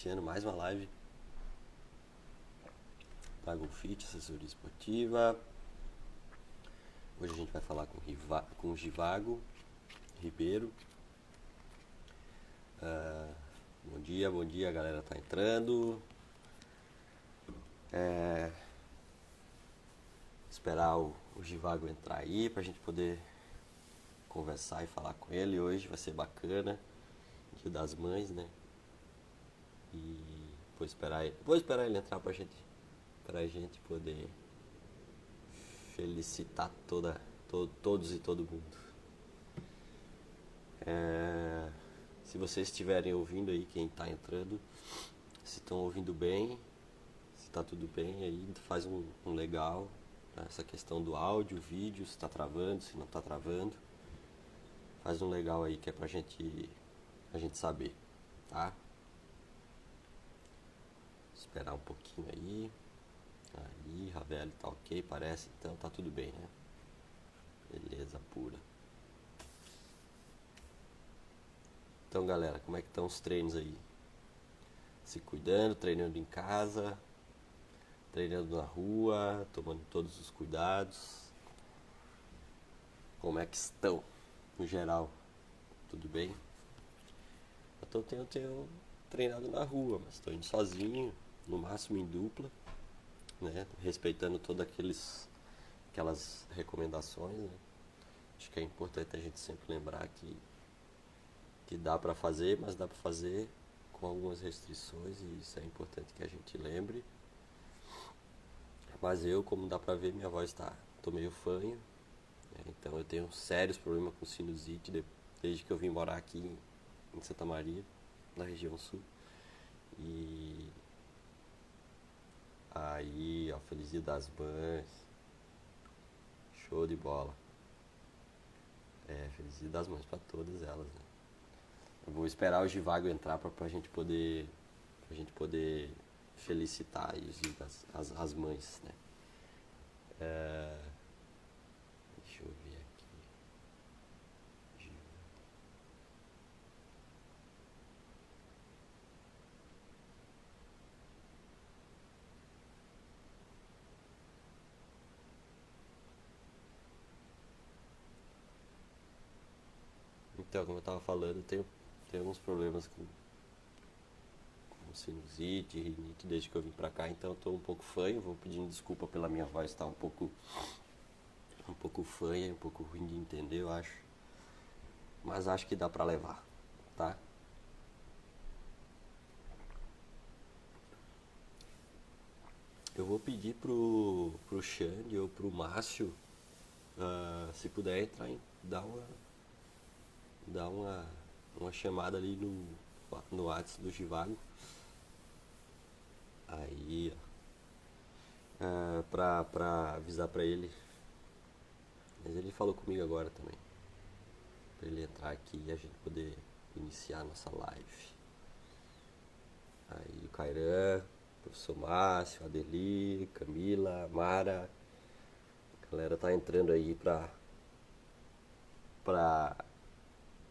iniciando mais uma live. Dragon Fit, assessoria esportiva. Hoje a gente vai falar com o Givago Ribeiro. Bom dia, a galera tá entrando. Esperar o Givago entrar aí pra gente poder conversar e falar com ele. Hoje vai ser bacana, Dia das Mães, né? E vou esperar ele entrar pra gente poder felicitar todos e todo mundo. Se vocês estiverem ouvindo aí, quem tá entrando, se estão ouvindo bem, se tá tudo bem, aí faz um legal, né? Essa questão do áudio, vídeo, se tá travando, se não tá travando. Faz um legal aí que é pra gente saber, tá? Esperar um pouquinho aí. Aí, Ravel tá ok, parece, então tá tudo bem, né? Beleza pura. Então, galera, como é que estão os treinos aí? Se cuidando, treinando em casa, treinando na rua, tomando todos os cuidados. Como é que estão, no geral? Tudo bem? Eu tenho treinado na rua, mas estou indo sozinho, no máximo em dupla, né? Respeitando todas aquelas recomendações, né? Acho que é importante a gente sempre lembrar que dá para fazer, mas dá para fazer com algumas restrições, e isso é importante que a gente lembre. Mas como dá para ver, minha voz tô meio fanha, né? Então eu tenho sérios problemas com sinusite desde que eu vim morar aqui em Santa Maria, na região sul. E aí, ó, Feliz Dia das Mães, show de bola. Feliz Dia das Mães para todas elas, né? Eu vou esperar o Givago entrar pra gente poder felicitar aí as mães, né? Deixa eu ver aqui. Então, como eu tava falando, eu tenho alguns problemas com sinusite, rinite desde que eu vim pra cá, então eu tô um pouco fanho. Vou pedindo desculpa pela minha voz estar um pouco fanha, um pouco ruim de entender, eu acho. Mas acho que dá pra levar, tá? Eu vou pedir pro Xande ou pro Márcio, se puder entrar, dar uma chamada ali no WhatsApp do Givago. Aí, pra avisar pra ele. Mas ele falou comigo agora também, pra ele entrar aqui e a gente poder iniciar a nossa live. Aí o Cairan, o professor Márcio, a Adeli, Camila, Mara, a galera tá entrando aí pra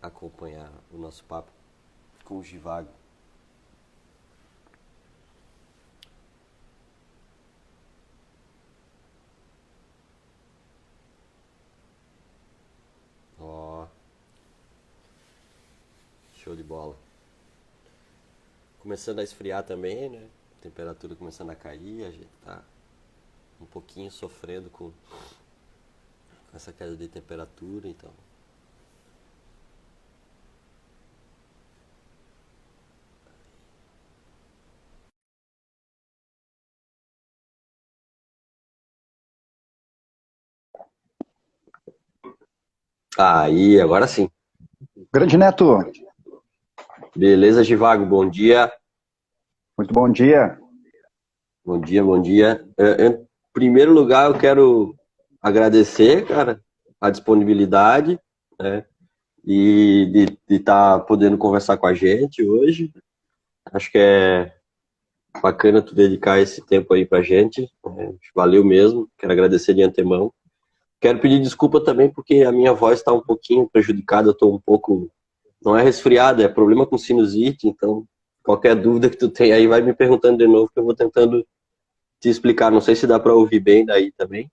acompanhar o nosso papo com o Givago. Ó, show de bola. Começando a esfriar também, né? Temperatura começando a cair, a gente tá um pouquinho sofrendo com essa queda de temperatura, então. Aí, agora sim. Grande Neto, Beleza, Givago, bom dia. muito bom dia. Bom dia, bom dia. Em primeiro lugar, eu quero agradecer, cara, a disponibilidade, né? E de estar podendo conversar com a gente hoje. Acho que é bacana tu dedicar esse tempo aí pra gente. Valeu mesmo, quero agradecer de antemão. Quero pedir desculpa também porque a minha voz está um pouquinho prejudicada, eu tô um pouco... Não é resfriada, é problema com sinusite, então qualquer dúvida que tu tem aí, vai me perguntando de novo, que eu vou tentando te explicar. Não sei se dá para ouvir bem daí também.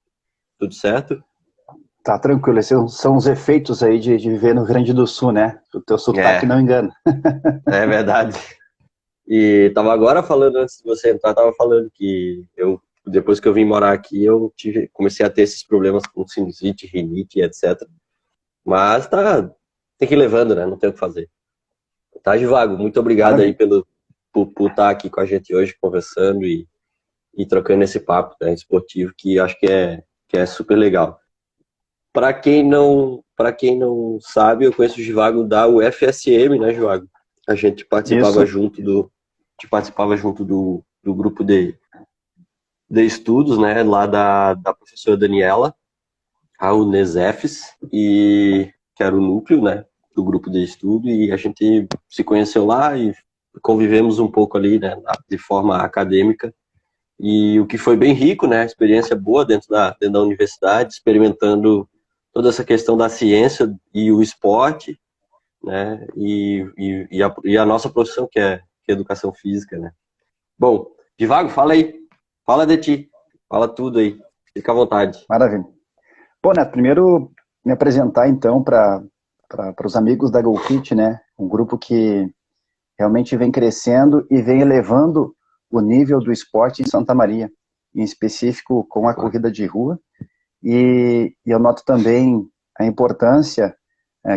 Tudo certo? Tá tranquilo, esses são os efeitos aí de viver no Rio Grande do Sul, né? O teu sotaque É, não engana. é verdade. E tava agora falando, antes de você entrar, tava falando que depois que eu vim morar aqui, comecei a ter esses problemas com sinusite, rinite, etc. Mas tem que ir levando, né? Não tem o que fazer. Tá, Givago, muito obrigado aí Maravilha. por estar aqui com a gente hoje, conversando e trocando esse papo, né, esportivo, que acho que é super legal. Para quem não sabe, eu conheço o Givago da UFSM, né, Givago? A gente participava Isso, junto do grupo de estudos, né, lá da professora Daniela, a Unesefs, e que era o núcleo, né, do grupo de estudo, e a gente se conheceu lá e convivemos um pouco ali, né, de forma acadêmica, e o que foi bem rico, né, experiência boa dentro da universidade, experimentando toda essa questão da ciência e o esporte, né, e a nossa profissão, que é educação física, né. Bom, Divago, fala aí, fala de ti, fala tudo aí, fica à vontade. maravilha. Bom, Neto, primeiro me apresentar então para os amigos da GoFit, né? Um grupo que realmente vem crescendo e vem elevando o nível do esporte em Santa Maria, em específico com a corrida de rua. E eu noto também a importância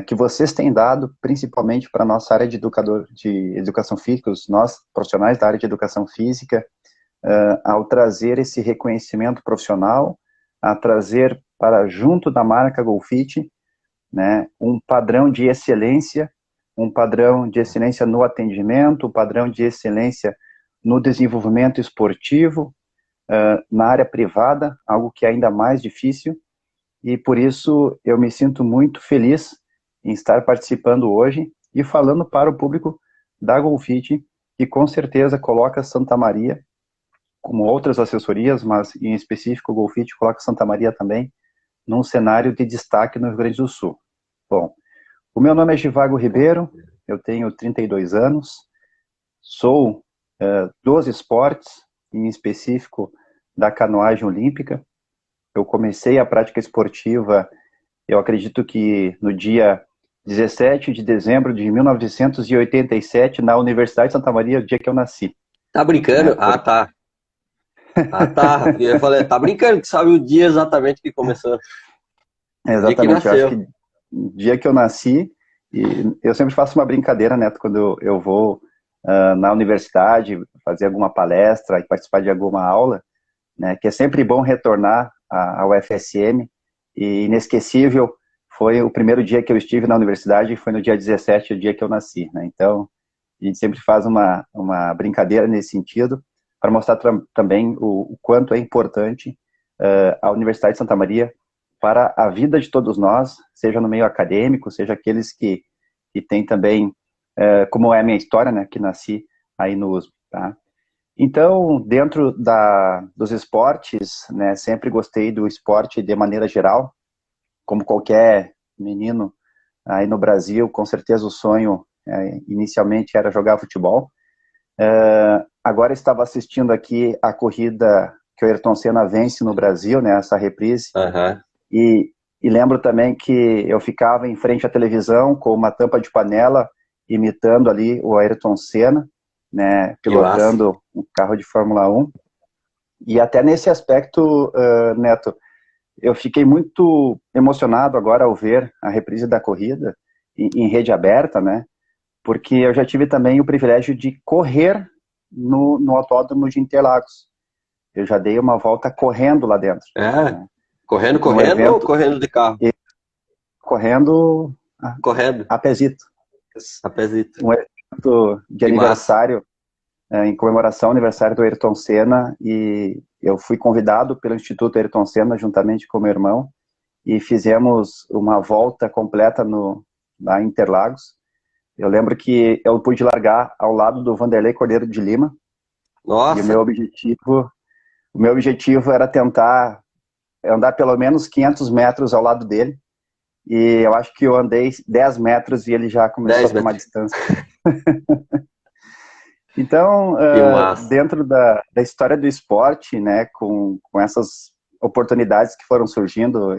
que vocês têm dado, principalmente para a nossa área de educação física, nós profissionais da área de educação física, ao trazer esse reconhecimento profissional, a trazer para junto da marca GoFit, né, um padrão de excelência, no atendimento, um padrão de excelência no desenvolvimento esportivo, na área privada, algo que é ainda mais difícil, e por isso eu me sinto muito feliz em estar participando hoje e falando para o público da GoFit, que com certeza coloca Santa Maria, como outras assessorias, mas em específico o GoFit coloca Santa Maria também, num cenário de destaque no Rio Grande do Sul. Bom, o meu nome é Givago Ribeiro, eu tenho 32 anos, sou dos esportes, em específico da canoagem olímpica. Eu comecei a prática esportiva, eu acredito que no dia 17 de dezembro de 1987, na Universidade de Santa Maria, o dia que eu nasci. Tá Né? brincando? Ah, tá. Ah, tá. Eu falei, tá brincando que sabe o dia exatamente que começou. O dia que Exatamente, eu acho que nasceu. o dia que eu nasci, e eu sempre faço uma brincadeira, Neto, quando eu vou na universidade fazer alguma palestra e participar de alguma aula, né, que é sempre bom retornar ao FSM, e inesquecível foi o primeiro dia que eu estive na universidade, foi no dia 17, o dia que eu nasci, né, então a gente sempre faz uma brincadeira nesse sentido, para mostrar também o quanto é importante a Universidade de Santa Maria para a vida de todos nós, seja no meio acadêmico, seja aqueles que têm também, como é a minha história, né, que nasci aí no USP, tá? Então, dentro dos esportes, né, sempre gostei do esporte de maneira geral, como qualquer menino aí no Brasil, com certeza o sonho inicialmente era jogar futebol. Agora estava assistindo aqui a corrida que o Ayrton Senna vence no Brasil, né, essa reprise, Aham. e, e lembro também que eu ficava em frente à televisão com uma tampa de panela, imitando ali o Ayrton Senna, né, Que massa. pilotando um carro de Fórmula 1. E até nesse aspecto, Neto, eu fiquei muito emocionado agora ao ver a reprise da corrida em rede aberta, né, porque eu já tive também o privilégio de correr no autódromo de Interlagos. Eu já dei uma volta correndo lá dentro, É. né, num Correndo ou evento, correndo de carro? correndo Correndo. a pezito. A pezito. Um evento de Que massa. aniversário, em comemoração ao aniversário do Ayrton Senna, e eu fui convidado pelo Instituto Ayrton Senna, juntamente com meu irmão, e fizemos uma volta completa na Interlagos. Eu lembro que eu pude largar ao lado do Vanderlei Cordeiro de Lima, e Nossa. o meu objetivo era tentar andar pelo menos 500 metros ao lado dele, e eu acho que eu andei 10 metros e ele já começou 10 a tomar metros. distância. Então, Que massa. dentro da história do esporte, né, com essas oportunidades que foram surgindo,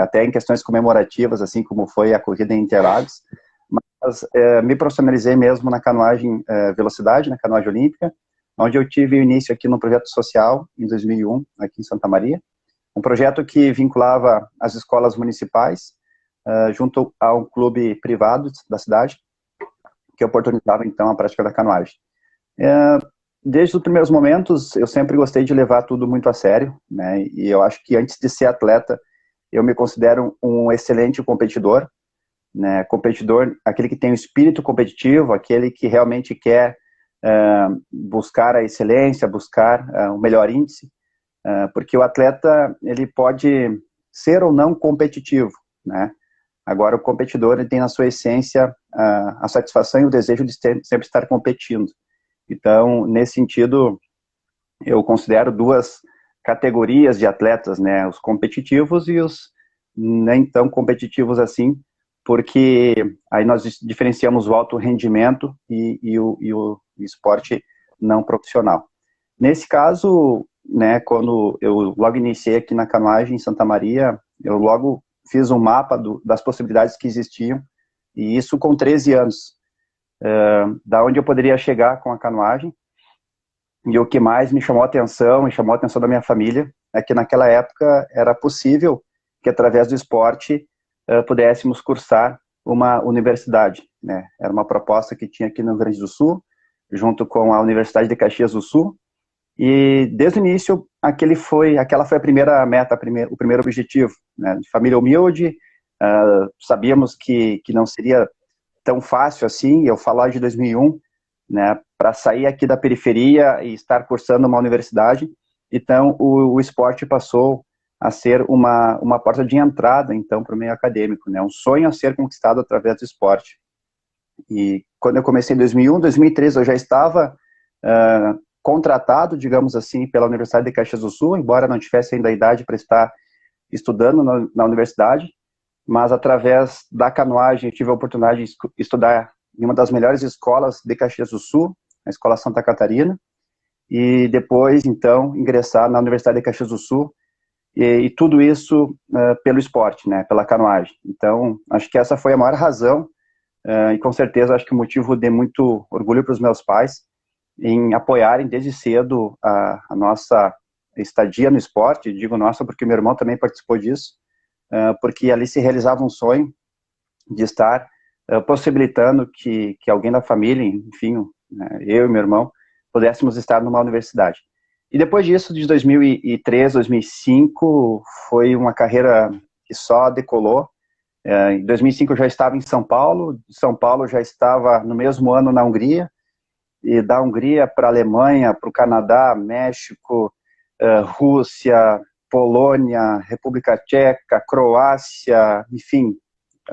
até em questões comemorativas, assim como foi a corrida em Interlagos, mas me profissionalizei mesmo na canoagem velocidade, na canoagem olímpica, onde eu tive o início aqui no projeto social, em 2001, aqui em Santa Maria, um projeto que vinculava as escolas municipais, junto a um clube privado da cidade, que oportunizava, então, a prática da canoagem. Desde os primeiros momentos, eu sempre gostei de levar tudo muito a sério, né? E eu acho que antes de ser atleta, eu me considero um excelente competidor, né? Competidor, aquele que tem o espírito competitivo, aquele que realmente quer buscar a excelência, buscar o melhor índice, porque o atleta, ele pode ser ou não competitivo, né? Agora, o competidor, ele tem na sua essência a satisfação e o desejo de sempre estar competindo. Então, nesse sentido, eu considero duas categorias de atletas, né? Os competitivos e os nem tão competitivos assim, porque aí nós diferenciamos o alto rendimento e o esporte não profissional. Nesse caso, né, quando eu logo iniciei aqui na canoagem em Santa Maria, eu logo fiz um mapa das possibilidades que existiam, e isso com 13 anos, da onde eu poderia chegar com a canoagem. E o que mais me chamou a atenção, e chamou a atenção da minha família, é que naquela época era possível que através do esporte pudéssemos cursar uma universidade, né? Era uma proposta que tinha aqui no Rio Grande do Sul, junto com a Universidade de Caxias do Sul, e desde o início aquela foi a primeira meta, o primeiro objetivo, né? De família humilde, sabíamos que não seria tão fácil assim. Eu falo lá de 2001, né, para sair aqui da periferia e estar cursando uma universidade. Então, o esporte passou a ser uma porta de entrada, então, para o meio acadêmico, né, um sonho a ser conquistado através do esporte. E quando eu comecei em 2001, 2003, eu já estava contratado, digamos assim, pela Universidade de Caxias do Sul, embora não tivesse ainda a idade para estar estudando na universidade, mas através da canoagem eu tive a oportunidade de estudar em uma das melhores escolas de Caxias do Sul, a Escola Santa Catarina, e depois, então, ingressar na Universidade de Caxias do Sul, e tudo isso pelo esporte, né, pela canoagem. Então, acho que essa foi a maior razão, e com certeza acho que o motivo de muito orgulho para os meus pais, em apoiarem desde cedo a nossa estadia no esporte. Digo nossa porque meu irmão também participou disso, porque ali se realizava um sonho de estar possibilitando que alguém da família, enfim, eu e meu irmão, pudéssemos estar numa universidade. E depois disso, de 2003, 2005, foi uma carreira que só decolou. Em 2005 eu já estava em São Paulo, de São Paulo eu já estava no mesmo ano na Hungria, e da Hungria para a Alemanha, para o Canadá, México, Rússia, Polônia, República Tcheca, Croácia, enfim,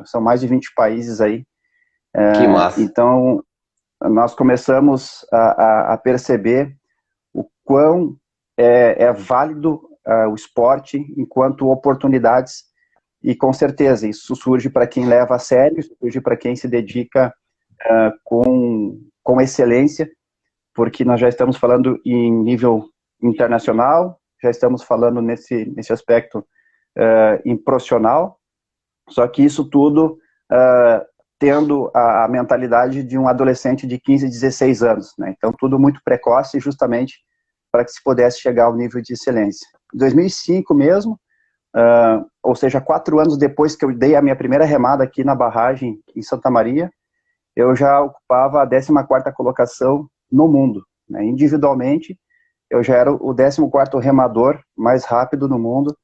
são mais de 20 países aí. Que massa. Então, nós começamos a perceber o quão é válido o esporte enquanto oportunidades, e com certeza isso surge para quem leva a sério, surge para quem se dedica com excelência, porque nós já estamos falando em nível internacional, já estamos falando nesse aspecto em profissional, só que isso tudo tendo a mentalidade de um adolescente de 15, 16 anos, né? Então tudo muito precoce, justamente para que se pudesse chegar ao nível de excelência. Em 2005 mesmo, ou seja, 4 anos depois que eu dei a minha primeira remada aqui na barragem em Santa Maria, eu já ocupava a 14ª colocação no mundo, né? Individualmente, eu já era o 14º remador mais rápido no mundo,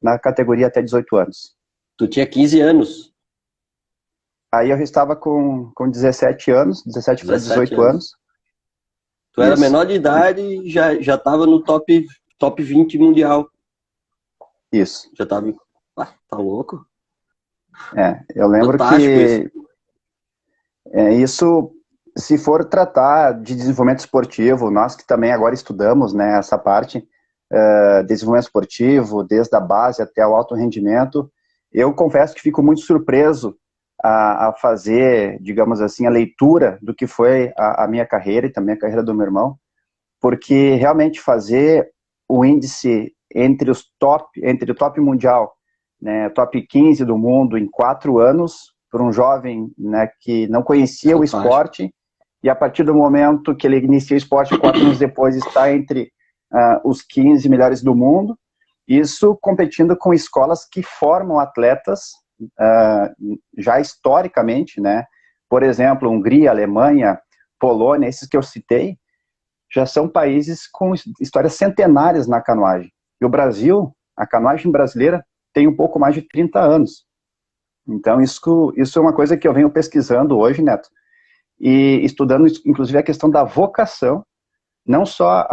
na categoria até 18 anos. Tu tinha 15 anos. Aí eu já estava com 17 anos, 17 para 17 18 anos. anos. Tu era menor de idade e já estava no top 20 mundial. Isso. Já estava... tá louco? Eu lembro Fantástico isso. que isso, se for tratar de desenvolvimento esportivo, nós que também agora estudamos, né, essa parte, desenvolvimento esportivo, desde a base até o alto rendimento, eu confesso que fico muito surpreso a fazer, digamos assim, a leitura do que foi a minha carreira e também a carreira do meu irmão, porque realmente fazer o índice entre o top mundial, né, top 15 do mundo em 4 anos, para um jovem, né, que não conhecia o esporte, e a partir do momento que ele inicia o esporte, 4 anos depois está entre os 15 melhores do mundo, isso competindo com escolas que formam atletas já historicamente, né? Por exemplo, Hungria, Alemanha, Polônia, esses que eu citei, já são países com histórias centenárias na canoagem. E o Brasil, a canoagem brasileira, tem um pouco mais de 30 anos. Então, isso é uma coisa que eu venho pesquisando hoje, Neto, e estudando, inclusive, a questão da vocação, não só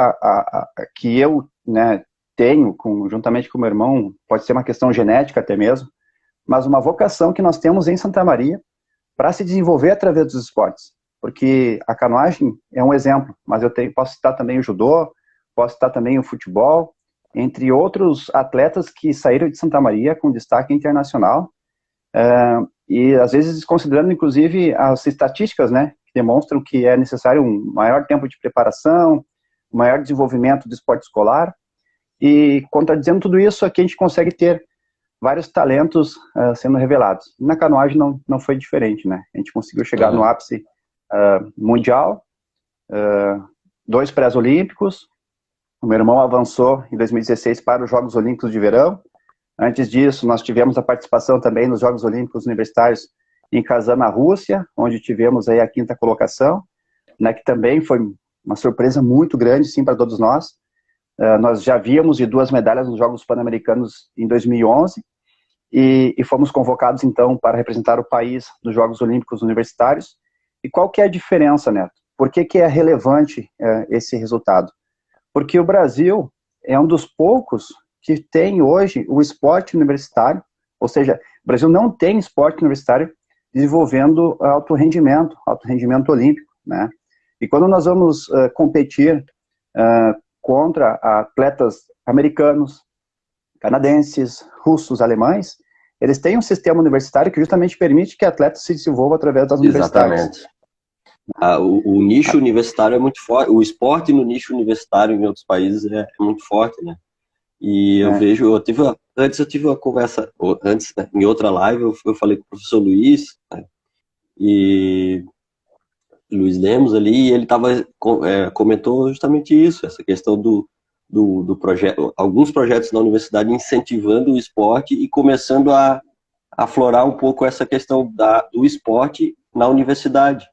que eu, né, tenho, juntamente com o meu irmão, pode ser uma questão genética até mesmo, mas uma vocação que nós temos em Santa Maria para se desenvolver através dos esportes. Porque a canoagem é um exemplo, mas posso citar também o judô, posso citar também o futebol, entre outros atletas que saíram de Santa Maria com destaque internacional, e às vezes considerando inclusive as estatísticas, né, que demonstram que é necessário um maior tempo de preparação, um maior desenvolvimento do esporte escolar, e contradizendo tudo isso, aqui a gente consegue ter vários talentos sendo revelados. Na canoagem não foi diferente, né? A gente conseguiu chegar no ápice mundial, 2 pré-olímpicos. O meu irmão avançou em 2016 para os Jogos Olímpicos de Verão. Antes disso, nós tivemos a participação também nos Jogos Olímpicos Universitários em Kazan, na Rússia, onde tivemos aí a 5ª colocação, né, que também foi uma surpresa muito grande, sim, para todos nós. Nós já havíamos de 2 medalhas nos Jogos Pan-Americanos em 2011 e fomos convocados, então, para representar o país nos Jogos Olímpicos Universitários. E qual que é a diferença, Neto? Por que é relevante esse resultado? Porque o Brasil é um dos poucos que tem hoje o esporte universitário, ou seja, o Brasil não tem esporte universitário desenvolvendo alto rendimento olímpico, né? E quando nós vamos competir contra atletas americanos, canadenses, russos, alemães, eles têm um sistema universitário que justamente permite que atletas se desenvolvam através das universidades. O nicho universitário é muito forte, o esporte no nicho universitário em outros países é muito forte, né? E eu vejo, antes eu tive uma conversa, né, em outra live, eu falei com o professor Luiz, né, e Luiz Lemos ali, e ele comentou justamente isso, essa questão do projeto, alguns projetos da universidade incentivando o esporte e começando a aflorar um pouco essa questão do esporte na universidade,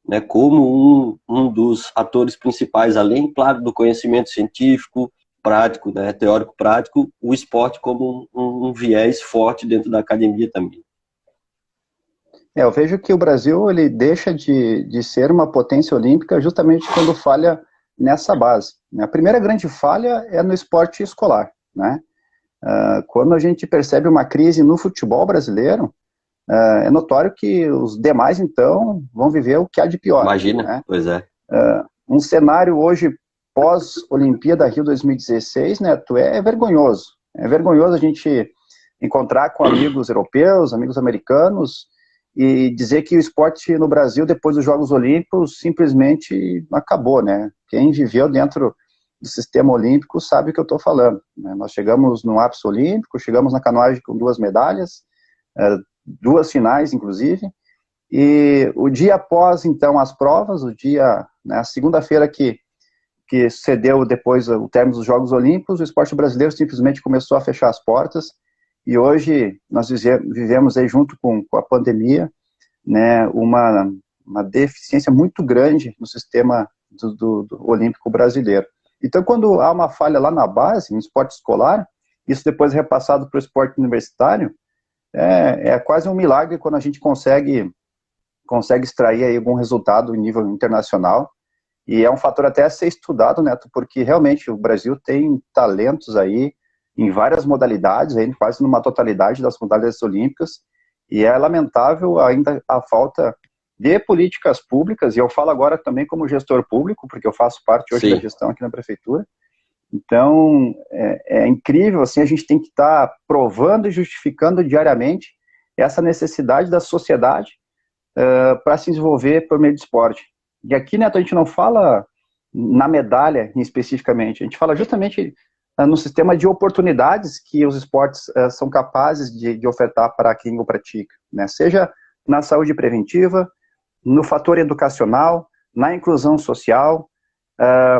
né, como um dos atores principais, além, claro, do conhecimento científico, prático, né, teórico-prático, o esporte como um viés forte dentro da academia também. Eu vejo que o Brasil ele deixa de ser uma potência olímpica justamente quando falha nessa base. A primeira grande falha é no esporte escolar, né? Quando a gente percebe uma crise no futebol brasileiro, é notório que os demais, então, vão viver o que há de pior. Imagina, né? Pois é. Um cenário hoje pós-Olimpíada Rio 2016, Neto, é vergonhoso. É vergonhoso a gente encontrar com amigos europeus, amigos americanos, e dizer que o esporte no Brasil, depois dos Jogos Olímpicos, simplesmente acabou, né? Quem viveu dentro do sistema olímpico sabe o que eu estou falando, né? Nós chegamos no ápice olímpico, chegamos na canoagem com 2 medalhas, 2 finais, inclusive, e o dia após, então, as provas, a segunda-feira que cedeu depois o término dos Jogos Olímpicos, o esporte brasileiro simplesmente começou a fechar as portas, e hoje nós vivemos aí junto com a pandemia, né, uma deficiência muito grande no sistema do olímpico brasileiro. Então, quando há uma falha lá na base, no esporte escolar, isso depois é repassado para o esporte universitário, é quase um milagre quando a gente consegue extrair aí algum resultado em nível internacional. E é um fator até a ser estudado, Neto, porque realmente o Brasil tem talentos aí em várias modalidades, aí quase numa totalidade das modalidades olímpicas, e é lamentável ainda a falta de políticas públicas, e eu falo agora também como gestor público, porque eu faço parte hoje da gestão aqui na prefeitura. Então, é incrível, assim, a gente tem que estar provando e justificando diariamente essa necessidade da sociedade para se desenvolver por meio do esporte. E aqui, Neto, a gente não fala na medalha especificamente, a gente fala justamente no sistema de oportunidades que os esportes são capazes de ofertar para quem o pratica, né? Seja na saúde preventiva, no fator educacional, na inclusão social,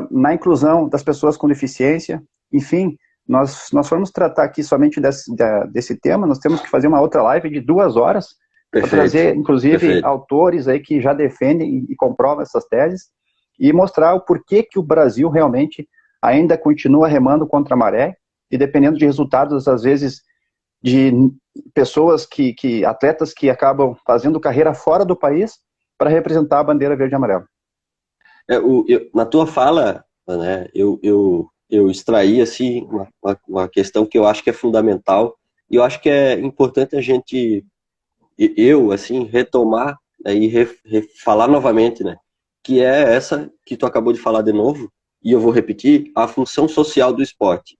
na inclusão das pessoas com deficiência, enfim, nós formos tratar aqui somente desse tema, nós temos que fazer uma outra live de 2 horas, para trazer, inclusive, autores aí que já defendem e comprovam essas teses, e mostrar o porquê que o Brasil realmente ainda continua remando contra a maré, e dependendo de resultados, às vezes, de pessoas atletas que acabam fazendo carreira fora do país para representar a bandeira verde e amarela. Na tua fala, né, eu extraí assim, uma questão que eu acho que é fundamental, e eu acho que é importante a gente, assim, retomar, né, e falar novamente, né, que é essa que tu acabou de falar de novo, e eu vou repetir, a função social do esporte,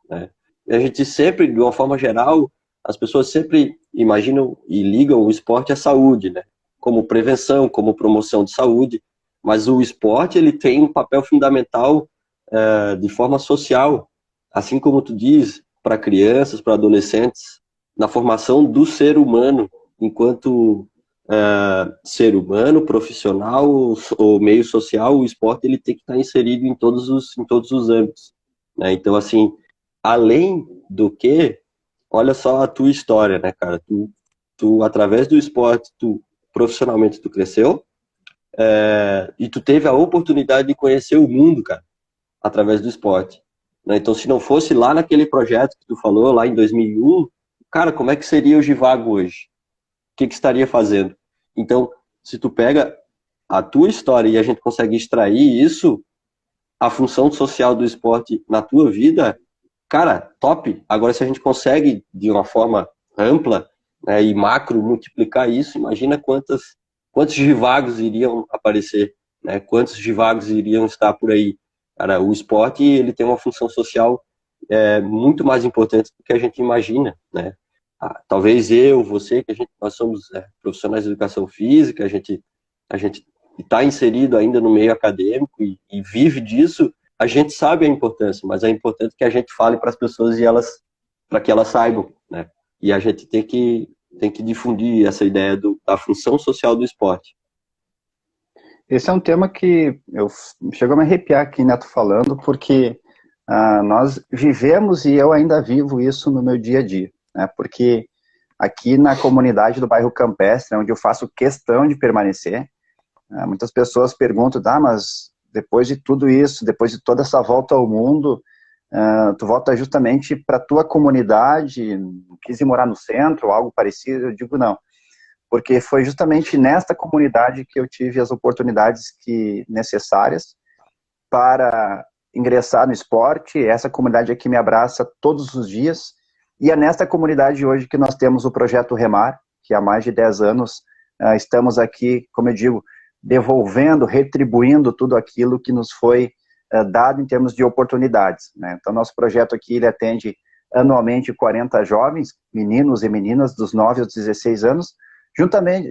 né? A gente sempre, de uma forma geral, as pessoas sempre imaginam e ligam o esporte à saúde, né? Como prevenção, como promoção de saúde, mas o esporte ele tem um papel fundamental de forma social, assim como tu diz, para crianças, para adolescentes, na formação do ser humano, enquanto ser humano, profissional ou meio social, o esporte ele tem que estar inserido em todos os âmbitos, né? Então, assim, além do que, olha só a tua história, né, cara? Tu através do esporte, profissionalmente tu cresceu, e tu teve a oportunidade de conhecer o mundo, cara, através do esporte, né? Então, se não fosse lá naquele projeto que tu falou, lá em 2001, cara, como é que seria o Givago hoje? O que estaria fazendo? Então, se tu pega a tua história e a gente consegue extrair isso, a função social do esporte na tua vida, cara, top. Agora, se a gente consegue, de uma forma ampla, né, e macro, multiplicar isso, imagina quantos Givagos iriam aparecer, né? Quantos Givagos iriam estar por aí. Cara, o esporte ele tem uma função social muito mais importante do que a gente imagina, né? Talvez você, nós somos profissionais de educação física, a gente está inserido ainda no meio acadêmico e vive disso, a gente sabe a importância, mas é importante que a gente fale para as pessoas para que elas saibam, né? E a gente tem que difundir essa ideia da função social do esporte. Esse é um tema que eu chego a me arrepiar aqui, Neto, falando, porque nós vivemos e eu ainda vivo isso no meu dia a dia, né? Porque aqui na comunidade do bairro Campestre, onde eu faço questão de permanecer, muitas pessoas perguntam, mas depois de tudo isso, depois de toda essa volta ao mundo, tu volta justamente para a tua comunidade, não quis ir morar no centro ou algo parecido? Eu digo não, porque foi justamente nesta comunidade que eu tive as oportunidades necessárias para ingressar no esporte. Essa comunidade aqui me abraça todos os dias, e é nesta comunidade hoje que nós temos o Projeto Remar, que há mais de 10 anos estamos aqui, como eu digo, devolvendo, retribuindo tudo aquilo que nos foi dado em termos de oportunidades, né? Então, nosso projeto aqui, ele atende anualmente 40 jovens, meninos e meninas dos 9 aos 16 anos,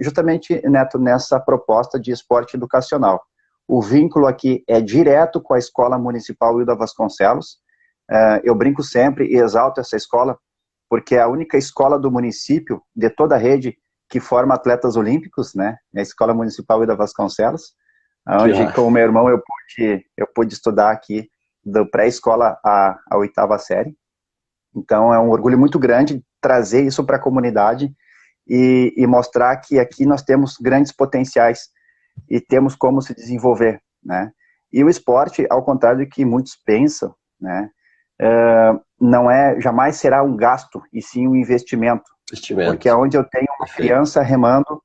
justamente, Neto, nessa proposta de esporte educacional. O vínculo aqui é direto com a Escola Municipal Hilda Vasconcelos. Eu brinco sempre e exalto essa escola, porque é a única escola do município, de toda a rede, que forma atletas olímpicos, né? É a Escola Municipal Hilda Vasconcelos, onde com o meu irmão eu pude estudar aqui do pré-escola à 8ª série. Então é um orgulho muito grande trazer isso para a comunidade e mostrar que aqui nós temos grandes potenciais e temos como se desenvolver, né? E o esporte, ao contrário do que muitos pensam, né, jamais será um gasto, e sim um investimento. Porque é onde eu tenho uma criança remando,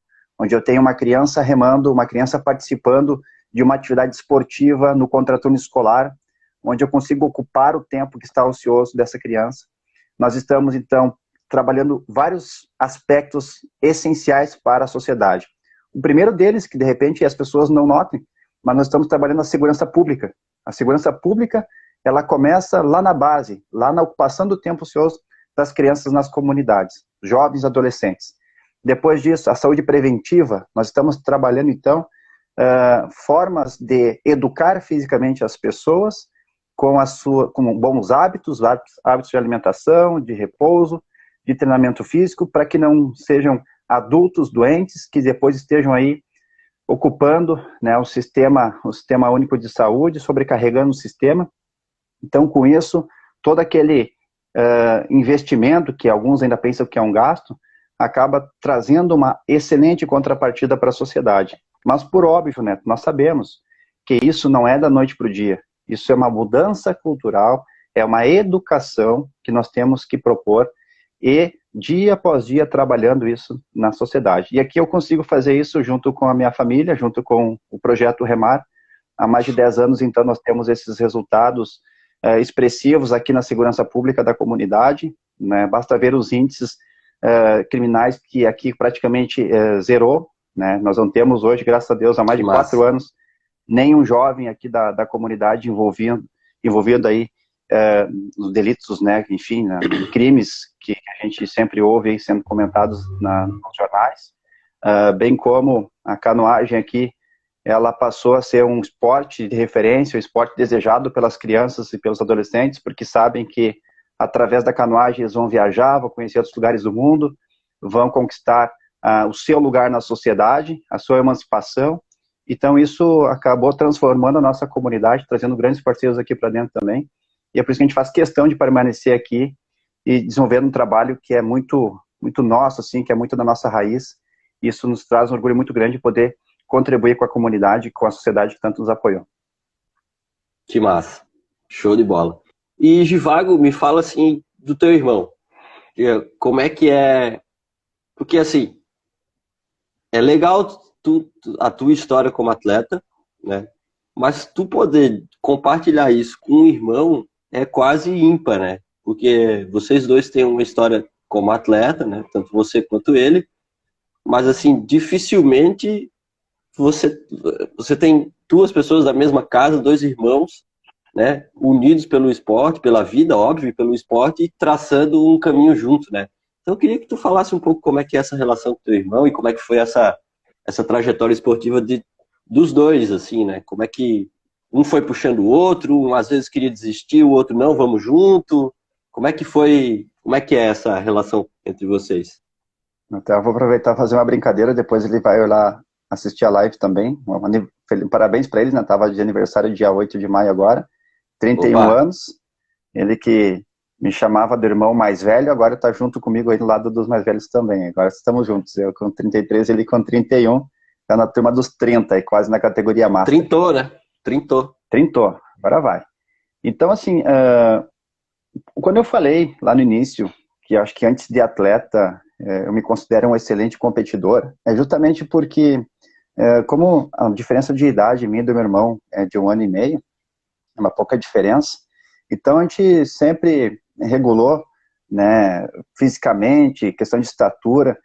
uma criança participando de uma atividade esportiva no contraturno escolar, onde eu consigo ocupar o tempo que está ocioso dessa criança. Nós estamos, então, trabalhando vários aspectos essenciais para a sociedade. O primeiro deles, que de repente as pessoas não notem, mas nós estamos trabalhando a segurança pública. A segurança pública, ela começa lá na base, lá na ocupação do tempo ocioso das crianças nas comunidades, jovens e adolescentes. Depois disso, a saúde preventiva, nós estamos trabalhando, então, formas de educar fisicamente as pessoas com bons hábitos de alimentação, de repouso, de treinamento físico, para que não sejam adultos doentes que depois estejam aí ocupando, né, o sistema único de saúde, sobrecarregando o sistema. Então, com isso, todo aquele investimento, que alguns ainda pensam que é um gasto, acaba trazendo uma excelente contrapartida para a sociedade. Mas, por óbvio, né, nós sabemos que isso não é da noite para o dia. Isso é uma mudança cultural, é uma educação que nós temos que propor e, dia após dia, trabalhando isso na sociedade. E aqui eu consigo fazer isso junto com a minha família, junto com o Projeto Remar. Há mais de 10 anos, então, nós temos esses resultados expressivos aqui na segurança pública da comunidade, né? Basta ver os índices criminais que aqui praticamente zerou, né? Nós não temos hoje, graças a Deus, há mais de 4 anos, nenhum jovem aqui da comunidade envolvido aí nos delitos, né? Enfim, em crimes que a gente sempre ouve aí sendo comentados nos jornais, bem como a canoagem aqui, ela passou a ser um esporte de referência, um esporte desejado pelas crianças e pelos adolescentes, porque sabem que através da canoagem eles vão viajar, vão conhecer outros lugares do mundo, vão conquistar o seu lugar na sociedade, a sua emancipação. Então isso acabou transformando a nossa comunidade, trazendo grandes parceiros aqui para dentro também, e é por isso que a gente faz questão de permanecer aqui e desenvolver um trabalho que é muito, muito nosso, assim, que é muito da nossa raiz. Isso nos traz um orgulho muito grande de poder contribuir com a comunidade, com a sociedade que tanto nos apoiou. Que massa. Show de bola. E, Givago, me fala, assim, do teu irmão. Como é que é... Porque, assim, é legal a tua história como atleta, né? Mas tu poder compartilhar isso com um irmão é quase ímpar, né? Porque vocês dois têm uma história como atleta, né? Tanto você quanto ele. Mas, assim, dificilmente você tem duas pessoas da mesma casa, dois irmãos, né, unidos pelo esporte, pela vida, óbvio, pelo esporte, e traçando um caminho junto, né? Então eu queria que tu falasse um pouco como é que é essa relação com teu irmão e como é que foi essa trajetória esportiva dos dois, assim, né? Como é que um foi puxando o outro, um às vezes queria desistir, o outro não, vamos junto. Como é que é essa relação entre vocês? Até eu vou aproveitar e fazer uma brincadeira, depois ele vai lá assistir a live também. Parabéns para ele, né? Tava de aniversário dia 8 de maio agora, 31 Opa. anos. Ele que me chamava do irmão mais velho, agora está junto comigo aí do lado dos mais velhos também. Agora estamos juntos, eu com 33, ele com 31, tá na turma dos 30, e quase na categoria Master. Trintou, né? Trintou, agora vai. Então, assim, quando eu falei lá no início, que eu acho que antes de atleta, eu me considero um excelente competidor, é justamente porque, como a diferença de idade minha e do meu irmão é de 1 ano e meio, é uma pouca diferença, então a gente sempre regulou, né, fisicamente, questão de estatura,